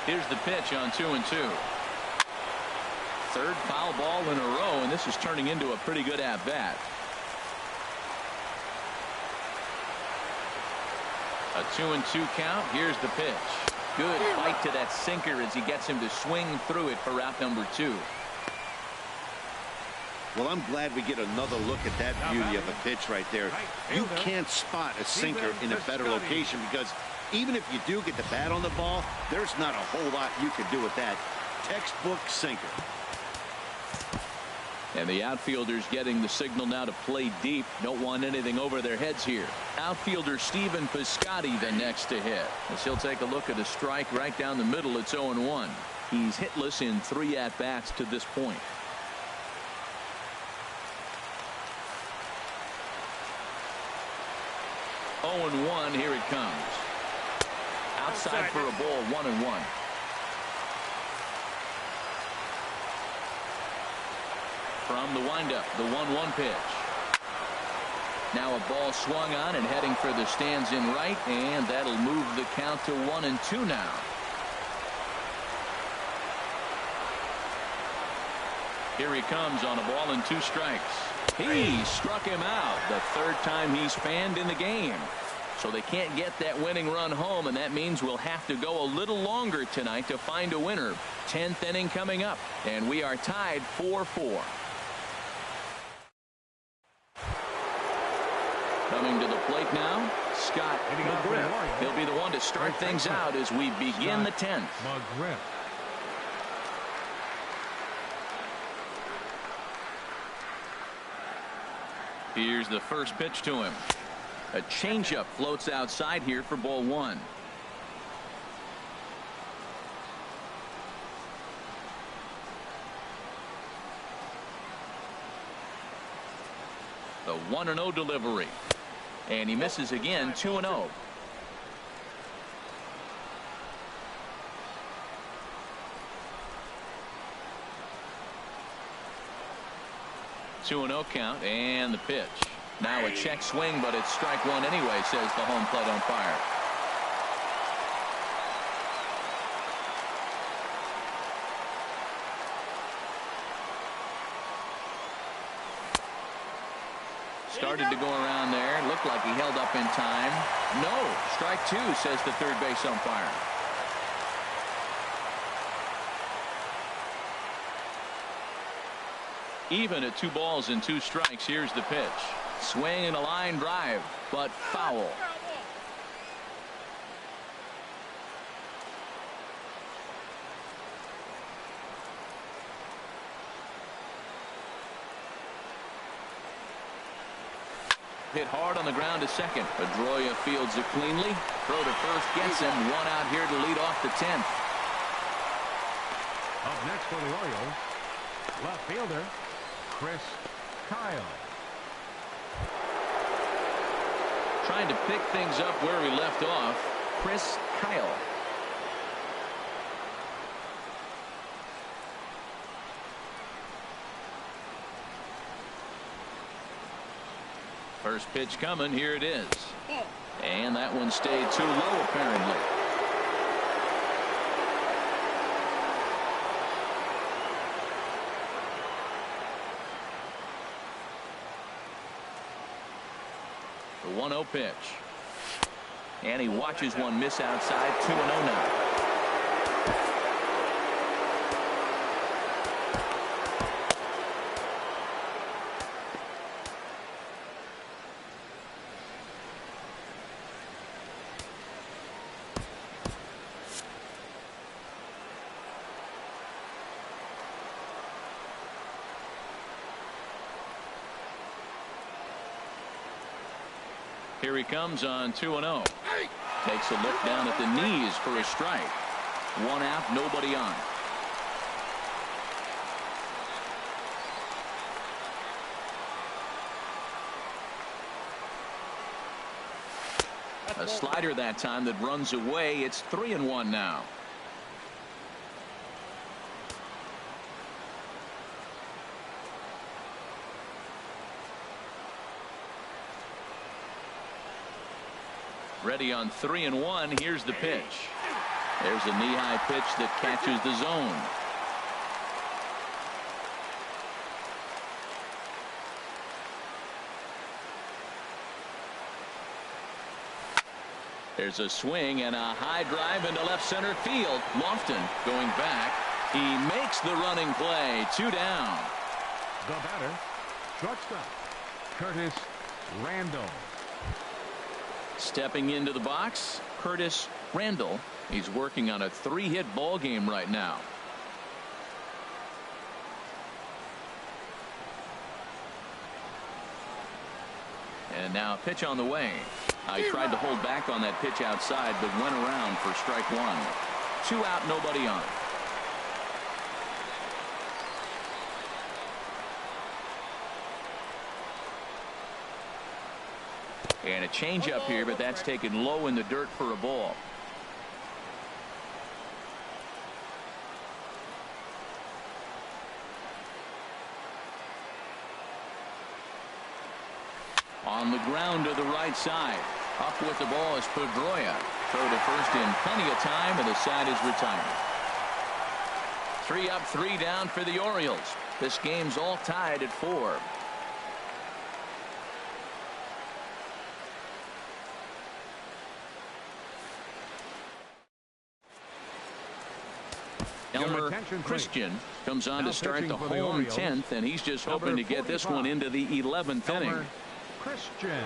Here's the pitch on 2-2. Third foul ball in a row, and this is turning into a pretty good at-bat. A 2-2 count. Here's the pitch. Good fight to that sinker as he gets him to swing through it for out number 2. Well, I'm glad we get another look at that beauty of a pitch right there. You can't spot a sinker in a better location because even if you do get the bat on the ball, there's not a whole lot you can do with that. Textbook sinker. And the outfielders getting the signal now to play deep. Don't want anything over their heads here. Outfielder Stephen Piscotty the next to hit, as he'll take a look at a strike right down the middle. It's 0-1. He's hitless in 3 at-bats to this point. Oh, 0-1. Here it comes. Outside for a ball. 1-1. From the windup, the 1-1 pitch. Now a ball swung on and heading for the stands in right, and that'll move the count to 1-2 now. Here he comes on a ball and 2 strikes. He struck him out, the 3rd time he's fanned in the game. So they can't get that winning run home, and that means we'll have to go a little longer tonight to find a winner. 10th inning coming up, and we are tied 4-4. Coming to the plate now, Scott McGriff. He'll be the one to start things out as we begin the 10th. Here's the first pitch to him. A changeup floats outside here for ball 1. The 1-0 delivery. And he misses again. 2-0. Count, and the pitch. Now a check swing, but it's strike 1 anyway, says the home plate umpire. Started to go around there. Looked like he held up in time. No. Strike 2, says the third base umpire. Even at 2 balls and 2 strikes. Here's the pitch. Swing and a line drive, but foul. Hit hard on the ground to second. Pedroia fields it cleanly. Throw to first gets him. 1 out here to lead off the 10th. Up next for the Orioles, left fielder Chris Kyle. Trying to pick things up where we left off, Chris Kyle. First pitch coming. Here it is. And that one stayed too low, apparently. The 1-0 pitch. And he watches one miss outside. 2-0 now. Here he comes on 2-0. Takes a look down at the knees for a strike. One out, nobody on. A slider that time that runs away. It's 3-1 now. Ready on 3-1. Here's the pitch. There's a knee-high pitch that catches the zone. There's a swing and a high drive into left center field. Lofton going back. He makes the running play. 2 down. The batter, shortstop, Curtis Randall. Stepping into the box, Curtis Randall. He's working on a 3-hit ball game right now. And now a pitch on the way. I tried to hold back on that pitch outside, but went around for strike 1. 2 out, nobody on. And a changeup here, but that's taken low in the dirt for a ball. On the ground to the right side. Up with the ball is Pedroia. Throw to first in plenty of time, and the side is retired. 3 up, 3 down for the Orioles. This game's all tied at 4. Elmer Christian comes on to start the home 10th, and he's just hoping to get this one into the 11th inning. Christian.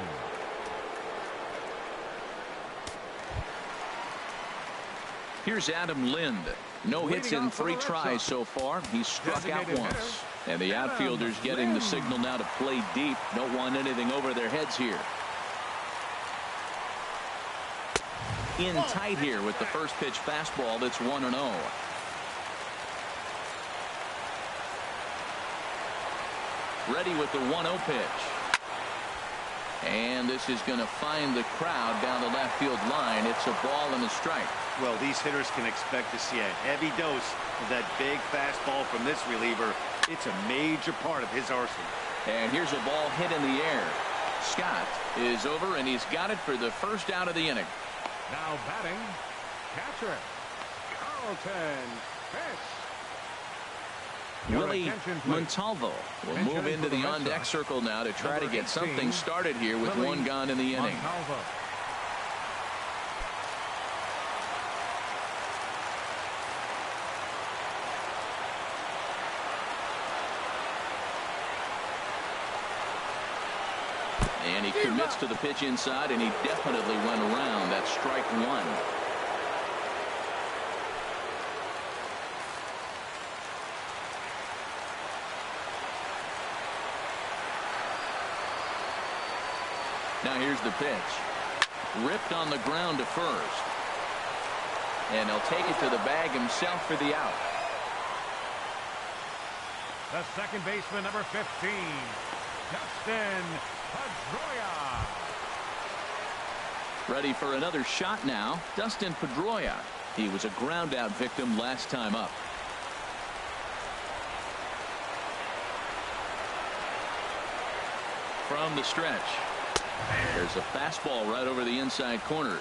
Here's Adam Lind. No hits in 3 tries so far. He's struck out once. And the outfielders getting the signal now to play deep. Don't want anything over their heads here. In tight here with the first pitch fastball that's 1-0. Ready with the 1-0 pitch. And this is going to find the crowd down the left field line. It's a ball and a strike. Well, these hitters can expect to see a heavy dose of that big fastball from this reliever. It's a major part of his arsenal. And here's a ball hit in the air. Scott is over, and he's got it for the first out of the inning. Now batting, catcher, Carlton Fisk. Willie Montalvo will move into the on-deck circle now to try to get something started here with 1 gone in the inning. And he commits to the pitch inside, and he definitely went around. That's strike 1. Now here's the pitch. Ripped on the ground to first. And he'll take it to the bag himself for the out. The second baseman, number 15, Dustin Pedroia. Ready for another shot now. Dustin Pedroia. He was a ground out victim last time up. From the stretch. There's a fastball right over the inside corner.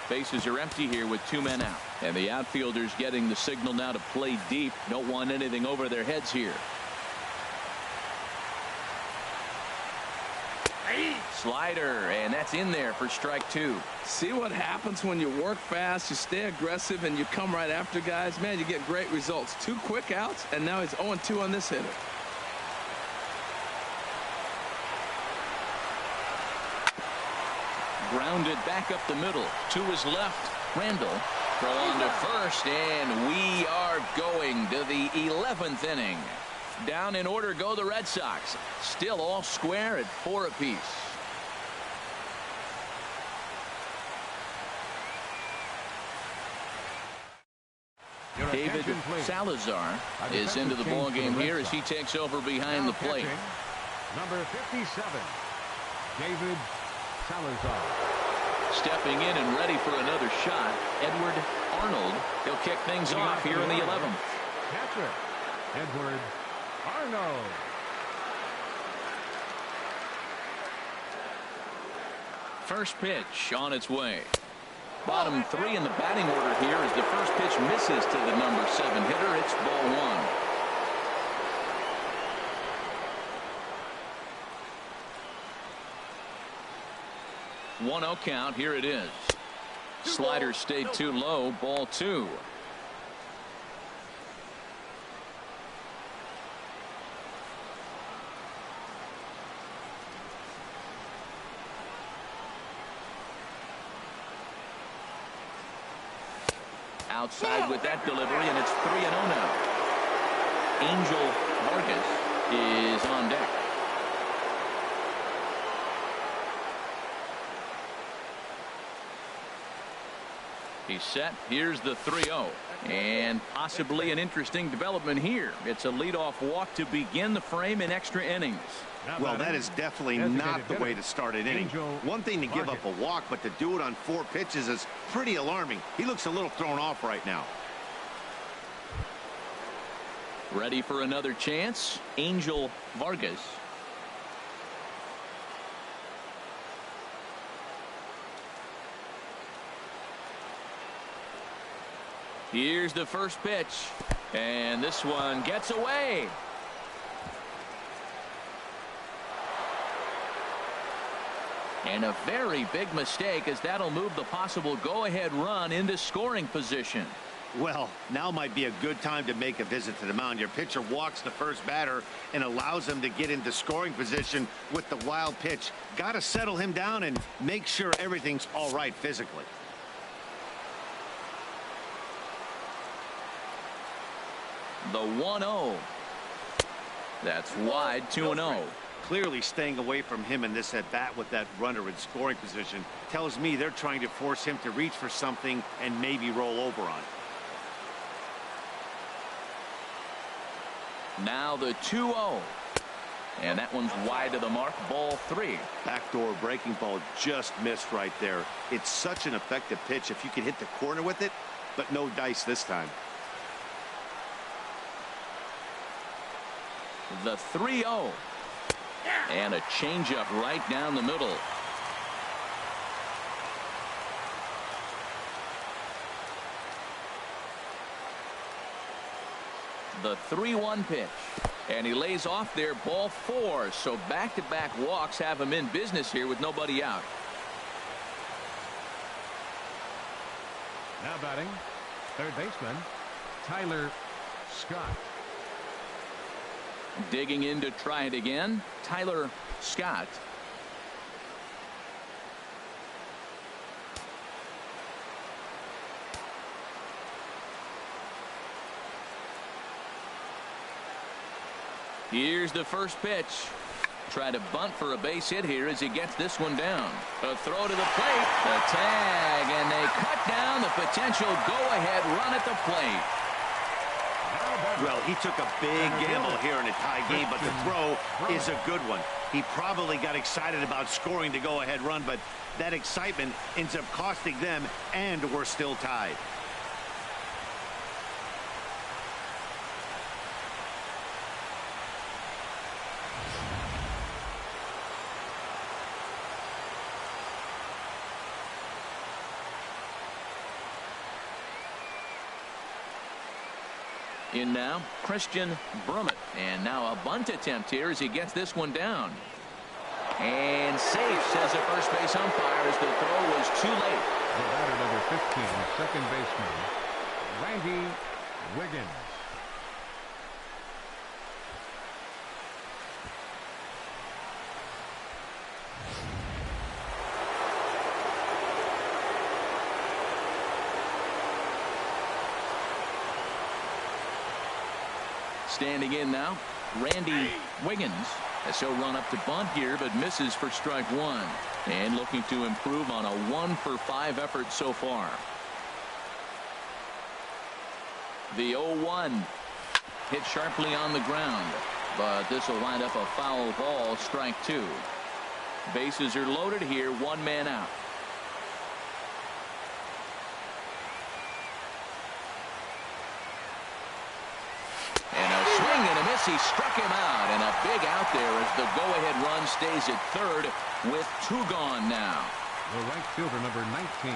Bases are empty here with 2 men out. And the outfielders getting the signal now to play deep. Don't want anything over their heads here. Slider, and that's in there for strike 2. See what happens when you work fast, you stay aggressive, and you come right after guys. Man, you get great results. 2 quick outs, and now he's 0-2 on this hitter. Grounded back up the middle. To his left. Randall. Throw on to first, and we are going to the 11th inning. Down in order go the Red Sox. Still all square at 4 apiece. David Salazar is into the ball game here as he takes over behind the plate. Number 57, David Salazar. Stepping in and ready for another shot, Edward Arnold. He'll kick things off here in the 11th. Catcher, Edward Arnold. First pitch on its way. Bottom 3 in the batting order here as the first pitch misses to the number 7 hitter. It's ball 1. 1-0 count. Here it is. Slider stayed too low. Ball 2. Outside with that delivery, and it's 3-0 now. Angel Vargas is on deck. He's set. Here's the 3-0. And possibly an interesting development here. It's a leadoff walk to begin the frame in extra innings. Well, that is definitely not the way to start an inning. One thing to give up a walk, but to do it on 4 pitches is pretty alarming. He looks a little thrown off right now. Ready for another chance. Angel Vargas. Here's the first pitch, and this one gets away. And a very big mistake, as that'll move the possible go-ahead run into scoring position. Well, now might be a good time to make a visit to the mound. Your pitcher walks the first batter and allows him to get into scoring position with the wild pitch. Got to settle him down and make sure everything's all right physically. The 1-0. That's wide. 2-0. Clearly staying away from him in this at bat with that runner in scoring position tells me they're trying to force him to reach for something and maybe roll over on it. Now the 2-0. And that one's wide to the mark. Ball 3. Backdoor breaking ball just missed right there. It's such an effective pitch if you can hit the corner with it, but no dice this time. The 3-0. And a changeup right down the middle. The 3-1 pitch. And he lays off there. Ball 4. So back-to-back walks have him in business here with nobody out. Now batting, third baseman, Tyler Scott. Digging in to try it again, Tyler Scott. Here's the first pitch. Try to bunt for a base hit here as he gets this one down. A throw to the plate. The tag, and they cut down the potential go-ahead run at the plate. Well, he took a big gamble here in a tie game, but the throw is a good one. He probably got excited about scoring the go-ahead run, but that excitement ends up costing them, and we're still tied. In now, Christian Brummett. And now a bunt attempt here as he gets this one down. And safe, says the first base umpire, as the throw was too late. The batter, number 15, second baseman, Randy Wiggins. Standing in now, Randy Wiggins. As he'll run up to bunt here, but misses for strike 1. And looking to improve on a 1-for-5 effort so far. The 0-1 hit sharply on the ground, but this will wind up a foul ball, strike two. Bases are loaded here, one man out. And a swing and a miss. He struck him out, and a big out there as the go-ahead run stays at third with two gone now. The right fielder, number 19.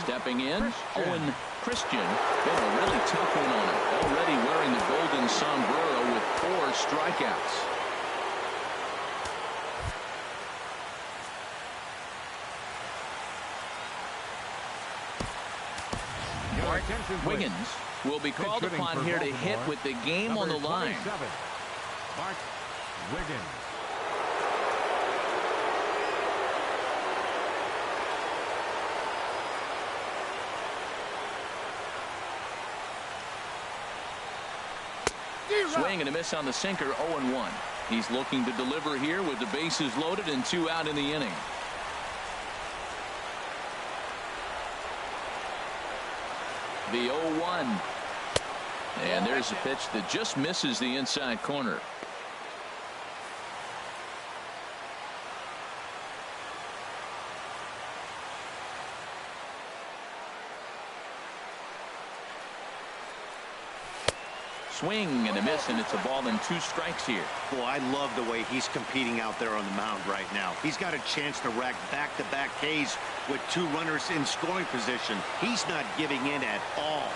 Stepping in, Owen Christian. Been a really tough one on him. Already wearing the golden sombrero with 4 strikeouts. Wiggins will be called upon here to hit with the game on the line. Mark Wiggins. Swing and a miss on the sinker, 0-1. He's looking to deliver here with the bases loaded and 2 out in the inning. The 0-1. And there's a pitch that just misses the inside corner. Swing and a miss, and it's a ball and 2 strikes here. Boy, I love the way he's competing out there on the mound right now. He's got a chance to rack back-to-back Ks with 2 runners in scoring position. He's not giving in at all.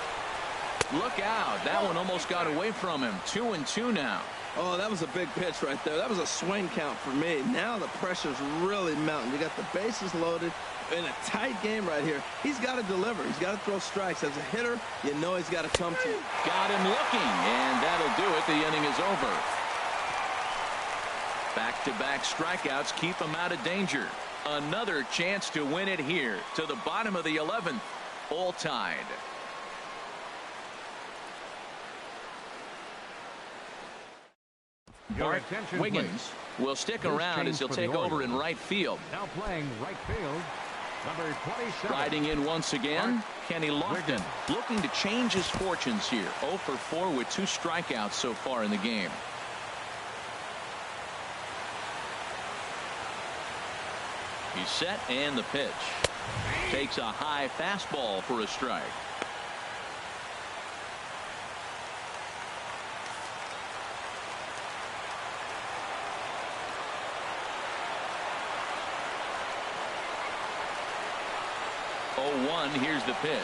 Look out. That one almost got away from him. 2-2 now. Oh, that was a big pitch right there. That was a swing count for me. Now the pressure's really mounting. You got the bases loaded in a tight game right here. He's got to deliver. He's got to throw strikes. As a hitter, you know he's got to come to you. Got him looking, and that'll do it. The inning is over. Back-to-back strikeouts keep him out of danger. Another chance to win it here to the bottom of the 11th. All tied. Mark Wiggins will stick around as he'll take over in right field. Now playing right field, number 27. Riding in once again, Kenny Lofton, looking to change his fortunes here. 0 for 4 with 2 strikeouts so far in the game. He's set, and the pitch. Takes a high fastball for a strike. Here's the pitch.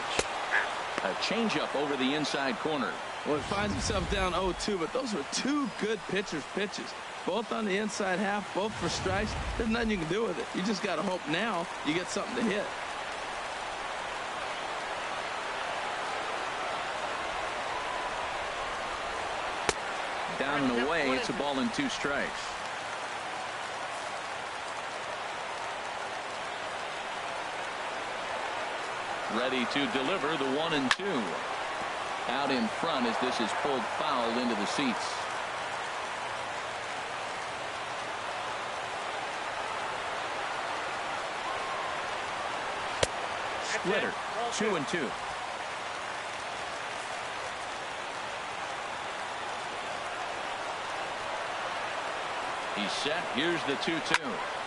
A changeup over the inside corner. Well, he finds himself down 0-2, but those were 2 good pitchers' pitches. Both on the inside half, both for strikes. There's nothing you can do with it. You just got to hope now you get something to hit. Down and away, it's a ball and 2 strikes. Ready to deliver the 1-2. Out in front as this is pulled foul into the seats. Splitter, 2-2. He's set. Here's the 2-2.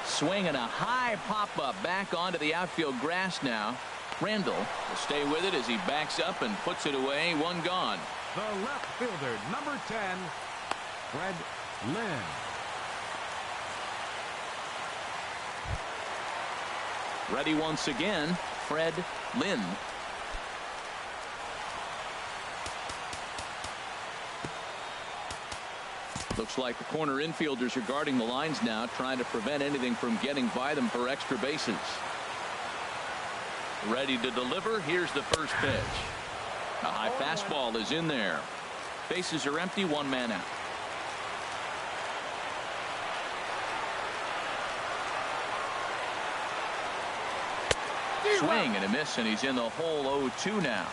Swing and a high pop-up back onto the outfield grass now. Randall will stay with it as he backs up and puts it away. 1 gone. The left fielder, number 10, Fred Lynn. Ready once again, Fred Lynn. Looks like the corner infielders are guarding the lines now, trying to prevent anything from getting by them for extra bases. Ready to deliver. Here's the first pitch. A high fastball is in there. Bases are empty. 1 man out. Swing and a miss, and he's in the hole. 0-2 now.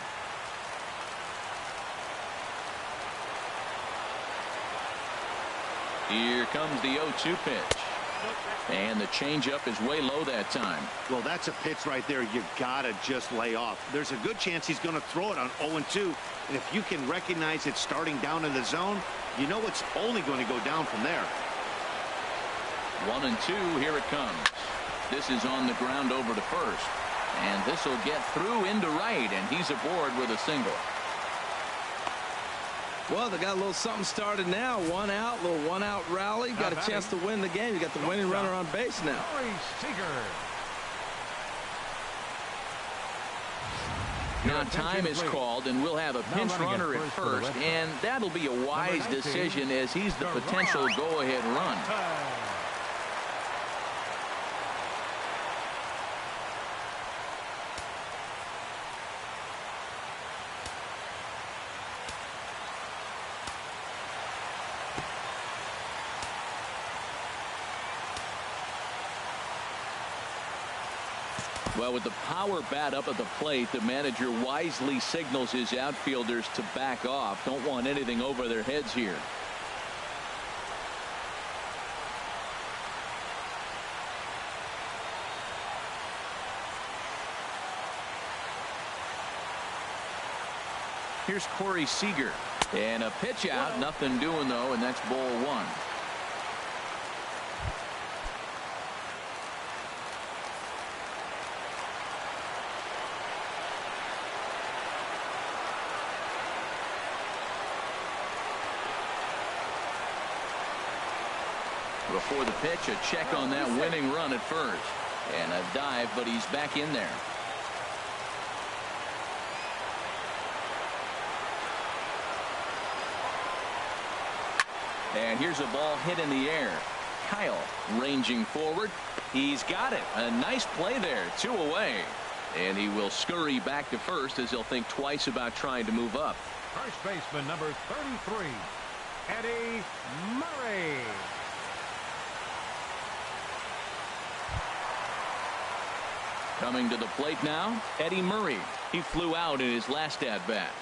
Here comes the 0-2 pitch. And the changeup is way low that time. Well, that's a pitch right there you gotta just lay off. There's a good chance he's going to throw it on 0-2. And if you can recognize it starting down in the zone, you know it's only going to go down from there. 1-2, here it comes. This is on the ground over to first. And this will get through into right, and he's aboard with a single. Well, they got a little something started now. One out, little one-out rally. Got a chance to win the game. You got the winning runner on base now. Now time is called, and we'll have a pinch runner at first, and that'll be a wise decision as he's the potential go-ahead run. Well, with the power bat up at the plate, the manager wisely signals his outfielders to back off. Don't want anything over their heads here. Here's Corey Seager. And a pitch out. Nothing doing, though, and that's ball one. Before the pitch, a check on that winning run at first. And a dive, but he's back in there. And here's a ball hit in the air. Kyle ranging forward. He's got it. A nice play there. 2 away. And he will scurry back to first as he'll think twice about trying to move up. First baseman number 33, Eddie Murray. Coming to the plate now, Eddie Murray. He flew out in his last at-bat.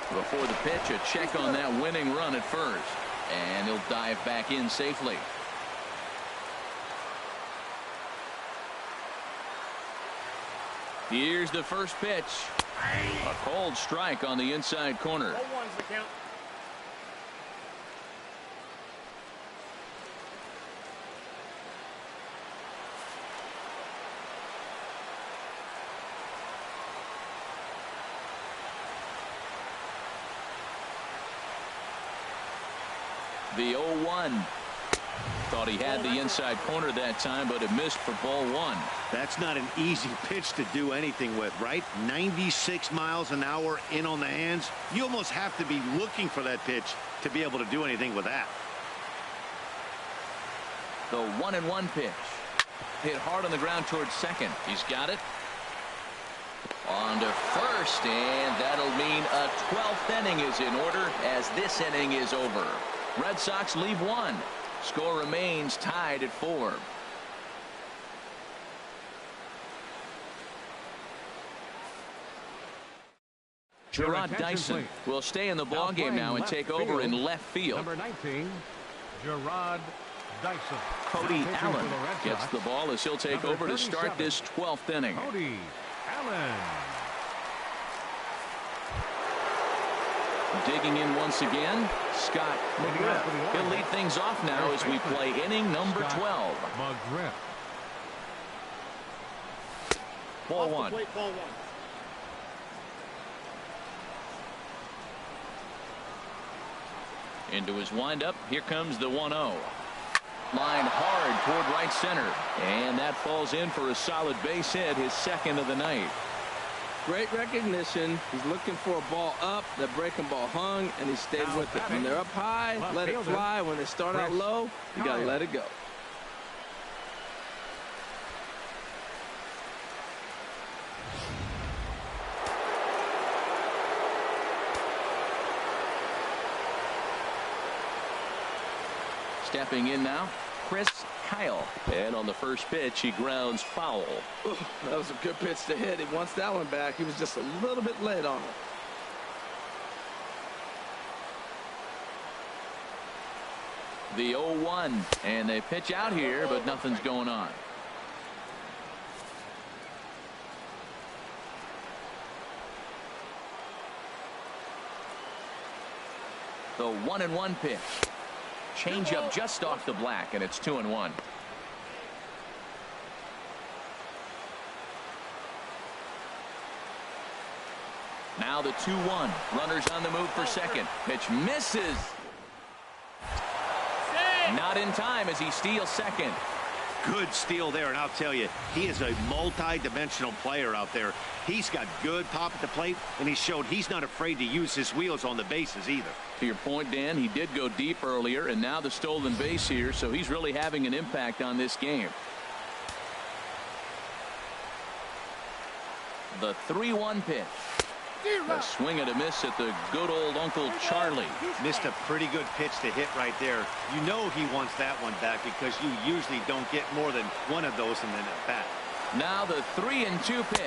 Before the pitch, a check on that winning run at first. And he'll dive back in safely. Here's the first pitch. A cold strike on the inside corner. The 0-1. Thought he had the inside corner that time, but it missed for ball one. That's not an easy pitch to do anything with, right? 96 miles an hour in on the hands. You almost have to be looking for that pitch to be able to do anything with that. The 1-1 pitch. Hit hard on the ground towards second. He's got it. On to first, and that'll mean a 12th inning is in order as this inning is over. Red Sox leave one. Score remains tied at 4. Gerard Dyson will stay in the ballgame now and take over in left field. Number 19, Gerard Dyson. Cody Allen gets the ball as he'll take over to start this 12th inning. Cody Allen. Digging in once again, Scott McGriff. He'll lead things off now as we play inning number 12. McGriff. Ball one. Into his windup. Here comes the 1-0. Line hard toward right center. And that falls in for a solid base hit, his second of the night. Great recognition. He's looking for a ball up. That breaking ball hung, and he stayed with it. When they're up high, let it fly. When they start out low, you got to let it go. Stepping in now, Chris Kyle. And on the first pitch, he grounds foul. Ooh, that was a good pitch to hit. He wants that one back. He was just a little bit late on it. The 0-1, and they pitch out here, but nothing's going on. The 1-1 pitch. Change up just off the black, and it's 2-1. Now the 2-1. Runners on the move for second. Pitch misses. Not in time as he steals second. Good steal there, and I'll tell you, he is a multi-dimensional player out there. He's got good pop at the plate, and he showed he's not afraid to use his wheels on the bases either. To your point, Dan, he did go deep earlier, and now the stolen base here, so he's really having an impact on this game. The 3-1 pitch. A swing and a miss at the good old Uncle Charlie. Missed a pretty good pitch to hit right there. You know he wants that one back because you usually don't get more than one of those in an at-bat. Now the 3-2 pitch.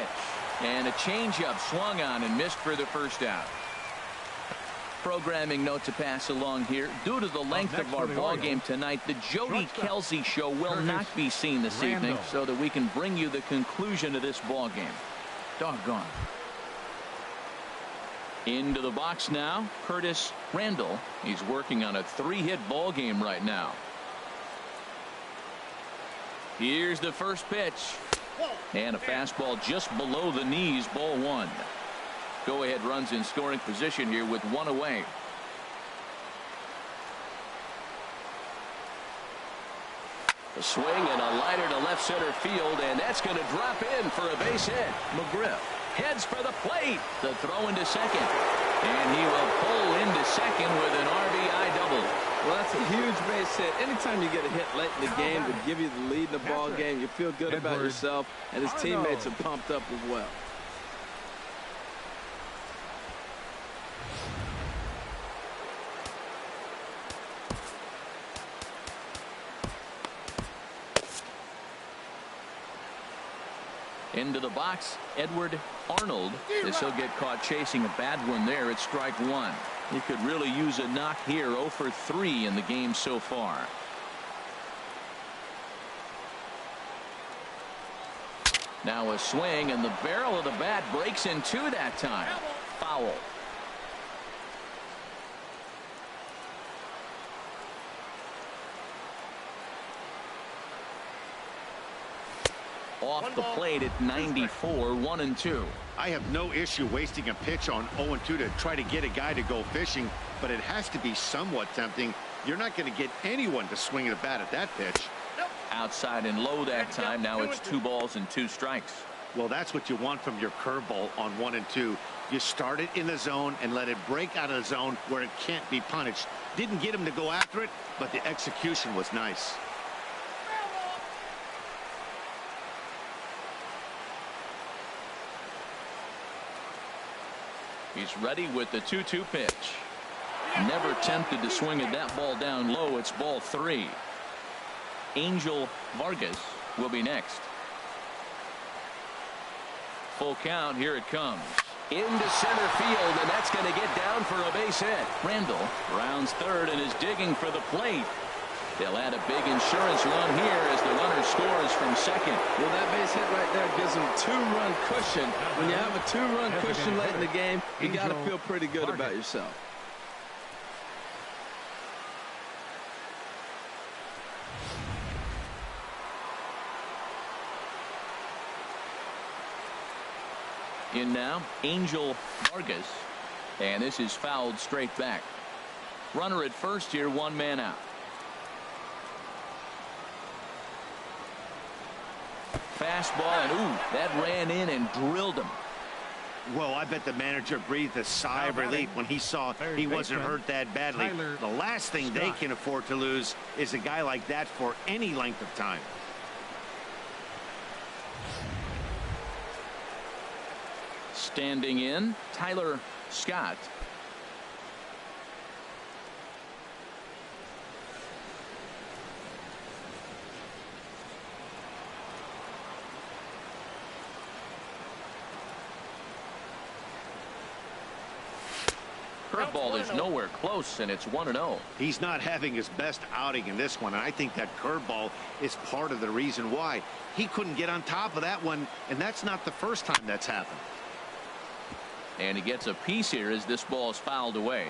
And a changeup swung on and missed for the first out. Programming note to pass along here. Due to the length of our ball game tonight, the Jody Kelsey show will not be seen this evening so that we can bring you the conclusion of this ball game. Doggone. Into the box now, Curtis Randall. He's working on a 3-hit ball game right now. Here's the first pitch. And a fastball just below the knees, ball 1. Go ahead runs in scoring position here with 1 away. A swing and a liner to left center field, and that's going to drop in for a base hit. McGriff heads for the plate. The throw into second. And he will pull into second with an RBI double. Well, that's a huge base hit. Anytime you get a hit late in the game to give you the lead in the ball game, you feel good about yourself, and his teammates are pumped up as well. Into the box, Edward Arnold. This will get caught chasing a bad one there at strike 1. He could really use a knock here. 0 for 3 in the game so far. Now a swing, and the barrel of the bat breaks in 2 that time. Foul. Off the plate at 94, 1-2. I have no issue wasting a pitch on 0-2 to try to get a guy to go fishing, but it has to be somewhat tempting. You're not going to get anyone to swing at a bat at that pitch. Outside and low that time. Now it's 2 balls and 2 strikes. Well, that's what you want from your curveball on 1 and 2. You start it in the zone and let it break out of the zone where it can't be punished. Didn't get him to go after it, but the execution was nice. He's ready with the 2-2 pitch. Never tempted to swing at that ball down low. It's ball 3. Angel Vargas will be next. Full count. Here it comes. Into center field, and that's going to get down for a base hit. Randall rounds third and is digging for the plate. They'll add a big insurance run here as the runner scores from second. Well, that base hit right there gives them 2-run cushion. When you have a 2-run cushion late in the game, you got to feel pretty good about yourself. In now, Angel Vargas, and this is fouled straight back. Runner at first here, 1 man out. Fastball, and ooh, that ran in and drilled him. Well, I bet the manager breathed a sigh of relief when he saw he wasn't hurt that badly. The last thing they can afford to lose is a guy like that for any length of time. Standing in, Tyler Scott. curveball is nowhere close, and it's 1-0. He's not having his best outing in this one, and I think that curveball is part of the reason why. He couldn't get on top of that one, and that's not the first time that's happened. And he gets a piece here as this ball is fouled away.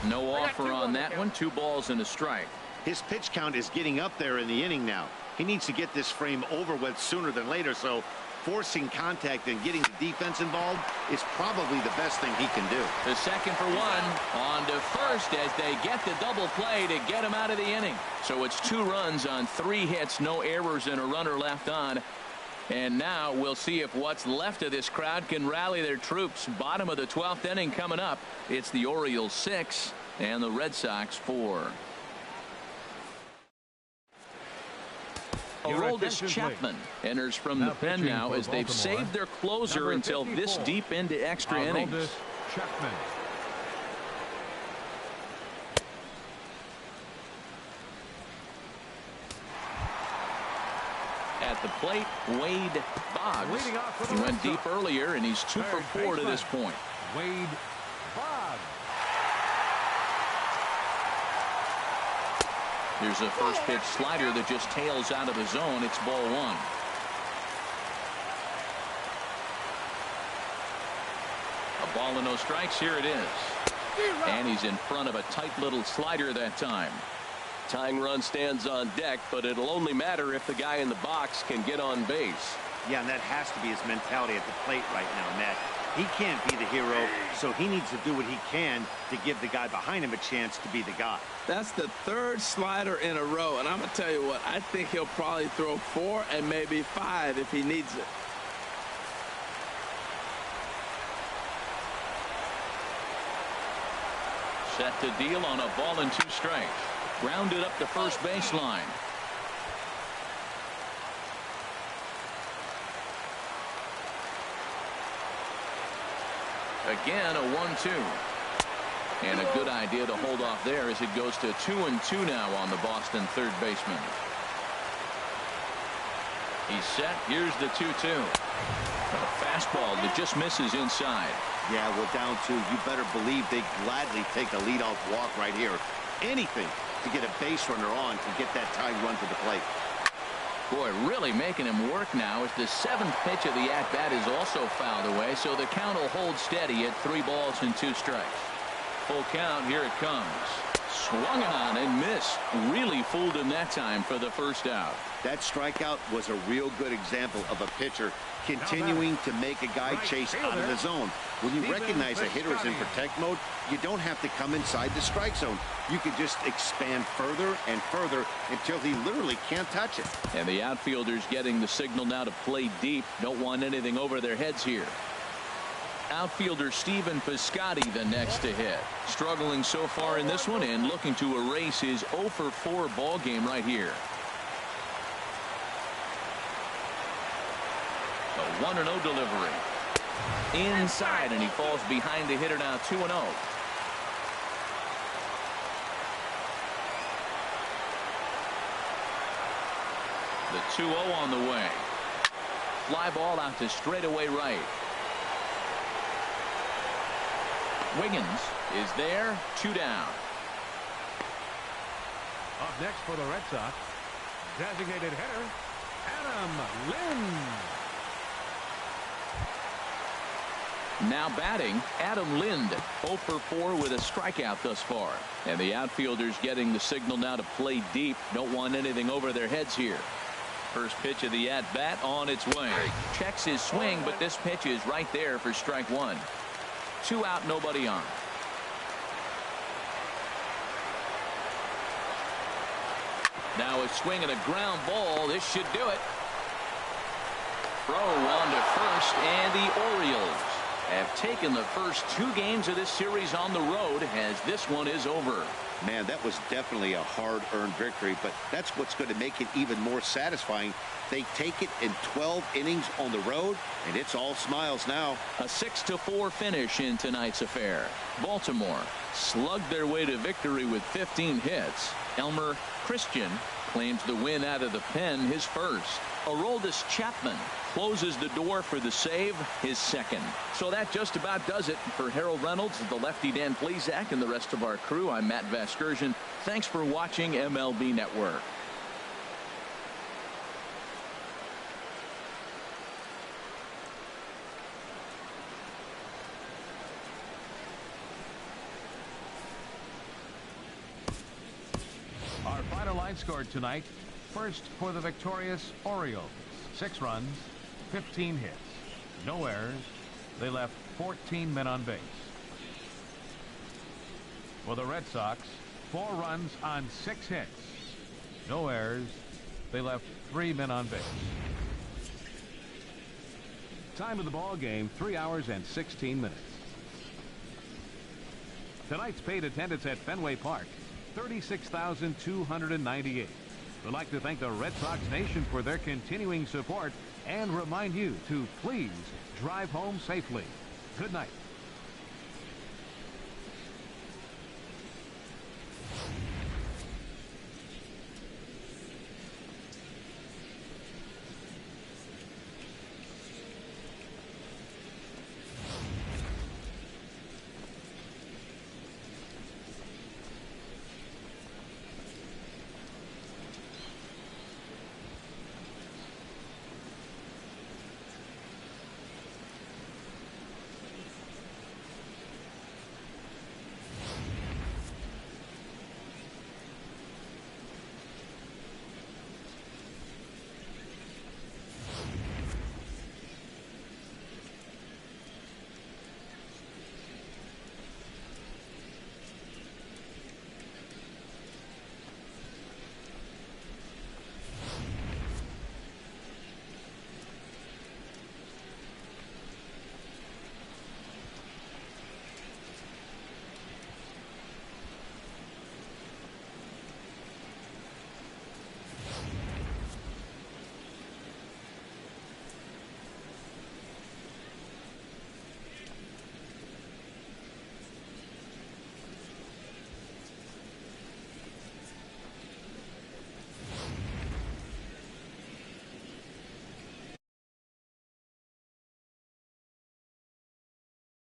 No offer on that one. 2 balls and a strike. His pitch count is getting up there in the inning now. He needs to get this frame over with sooner than later, so forcing contact and getting the defense involved is probably the best thing he can do. The second for 1 on to first as they get the double play to get him out of the inning. So it's 2 runs on 3 hits, no errors, and a runner left on. And now we'll see if what's left of this crowd can rally their troops. Bottom of the 12th inning coming up. It's the Orioles 6 and the Red Sox 4. Aroldis Chapman enters from the pen now as they've saved their closer until this deep into extra innings. Chapman. At the plate, Wade Boggs. He went deep earlier, and he's 2 for 4 to this point. Wade Boggs. There's a first pitch slider that just tails out of the zone. It's ball 1. A ball and no strikes. Here it is. And he's in front of a tight little slider that time. Tying run stands on deck, but it'll only matter if the guy in the box can get on base. Yeah, and that has to be his mentality at the plate right now, Matt. He can't be the hero, so he needs to do what he can to give the guy behind him a chance to be the guy. That's the 3rd slider in a row, and I'm going to tell you what, I think he'll probably throw 4 and maybe 5 if he needs it. Set to deal on a ball and 2 strikes. Grounded up the first baseline. Again, a 1-2. And a good idea to hold off there as it goes to 2-2 now on the Boston third baseman. He's set. Here's the 2-2. A fastball that just misses inside. Yeah, well, down 2. You better believe they gladly take a leadoff walk right here. Anything to get a base runner on to get that tying run to the plate. Boy, really making him work now as the 7th pitch of the at-bat is also fouled away, so the count will hold steady at 3 balls and 2 strikes. Full count. Here it comes. Swung on and missed. Really fooled him that time for the first out. That strikeout was a real good example of a pitcher continuing to make a guy chase out of the zone. When you recognize a hitter is in protect mode, you don't have to come inside the strike zone. You can just expand further and further until he literally can't touch it. And the outfielders getting the signal now to play deep. Don't want anything over their heads here. Outfielder Stephen Piscotty the next to hit. Struggling so far in this one and looking to erase his 0 for 4 ball game right here. A 1-0 delivery. Inside, and he falls behind the hitter now. 2-0. The 2-0 on the way. Fly ball out to straightaway right. Wiggins is there. 2 down. Up next for the Red Sox, designated hitter Adam Lind. Now batting, Adam Lind, 0 for 4 with a strikeout thus far. And the outfielders getting the signal now to play deep. Don't want anything over their heads here. First pitch of the at-bat on its way. Checks his swing, but this pitch is right there for strike 1. 2 out, nobody on. Now a swing and a ground ball. This should do it. Throw on to first, and the Orioles have taken the first 2 games of this series on the road as this one is over. Man, that was definitely a hard-earned victory, but that's what's going to make it even more satisfying. They take it in 12 innings on the road, and it's all smiles now. A 6-4 finish in tonight's affair. Baltimore slugged their way to victory with 15 hits. Elmer, Christian, claims the win out of the pen, his first. Aroldis Chapman closes the door for the save, his second. So that just about does it. For Harold Reynolds, the lefty Dan Plesac, and the rest of our crew, I'm Matt Vasgersian. Thanks for watching MLB Network. Our final line scored tonight. First for the victorious Orioles. 6 runs, 15 hits, no errors. They left 14 men on base. For the Red Sox, 4 runs on 6 hits, no errors. They left 3 men on base. Time of the ball game, 3 hours and 16 minutes. Tonight's paid attendance at Fenway Park, 36,298. We'd like to thank the Red Sox Nation for their continuing support and remind you to please drive home safely. Good night.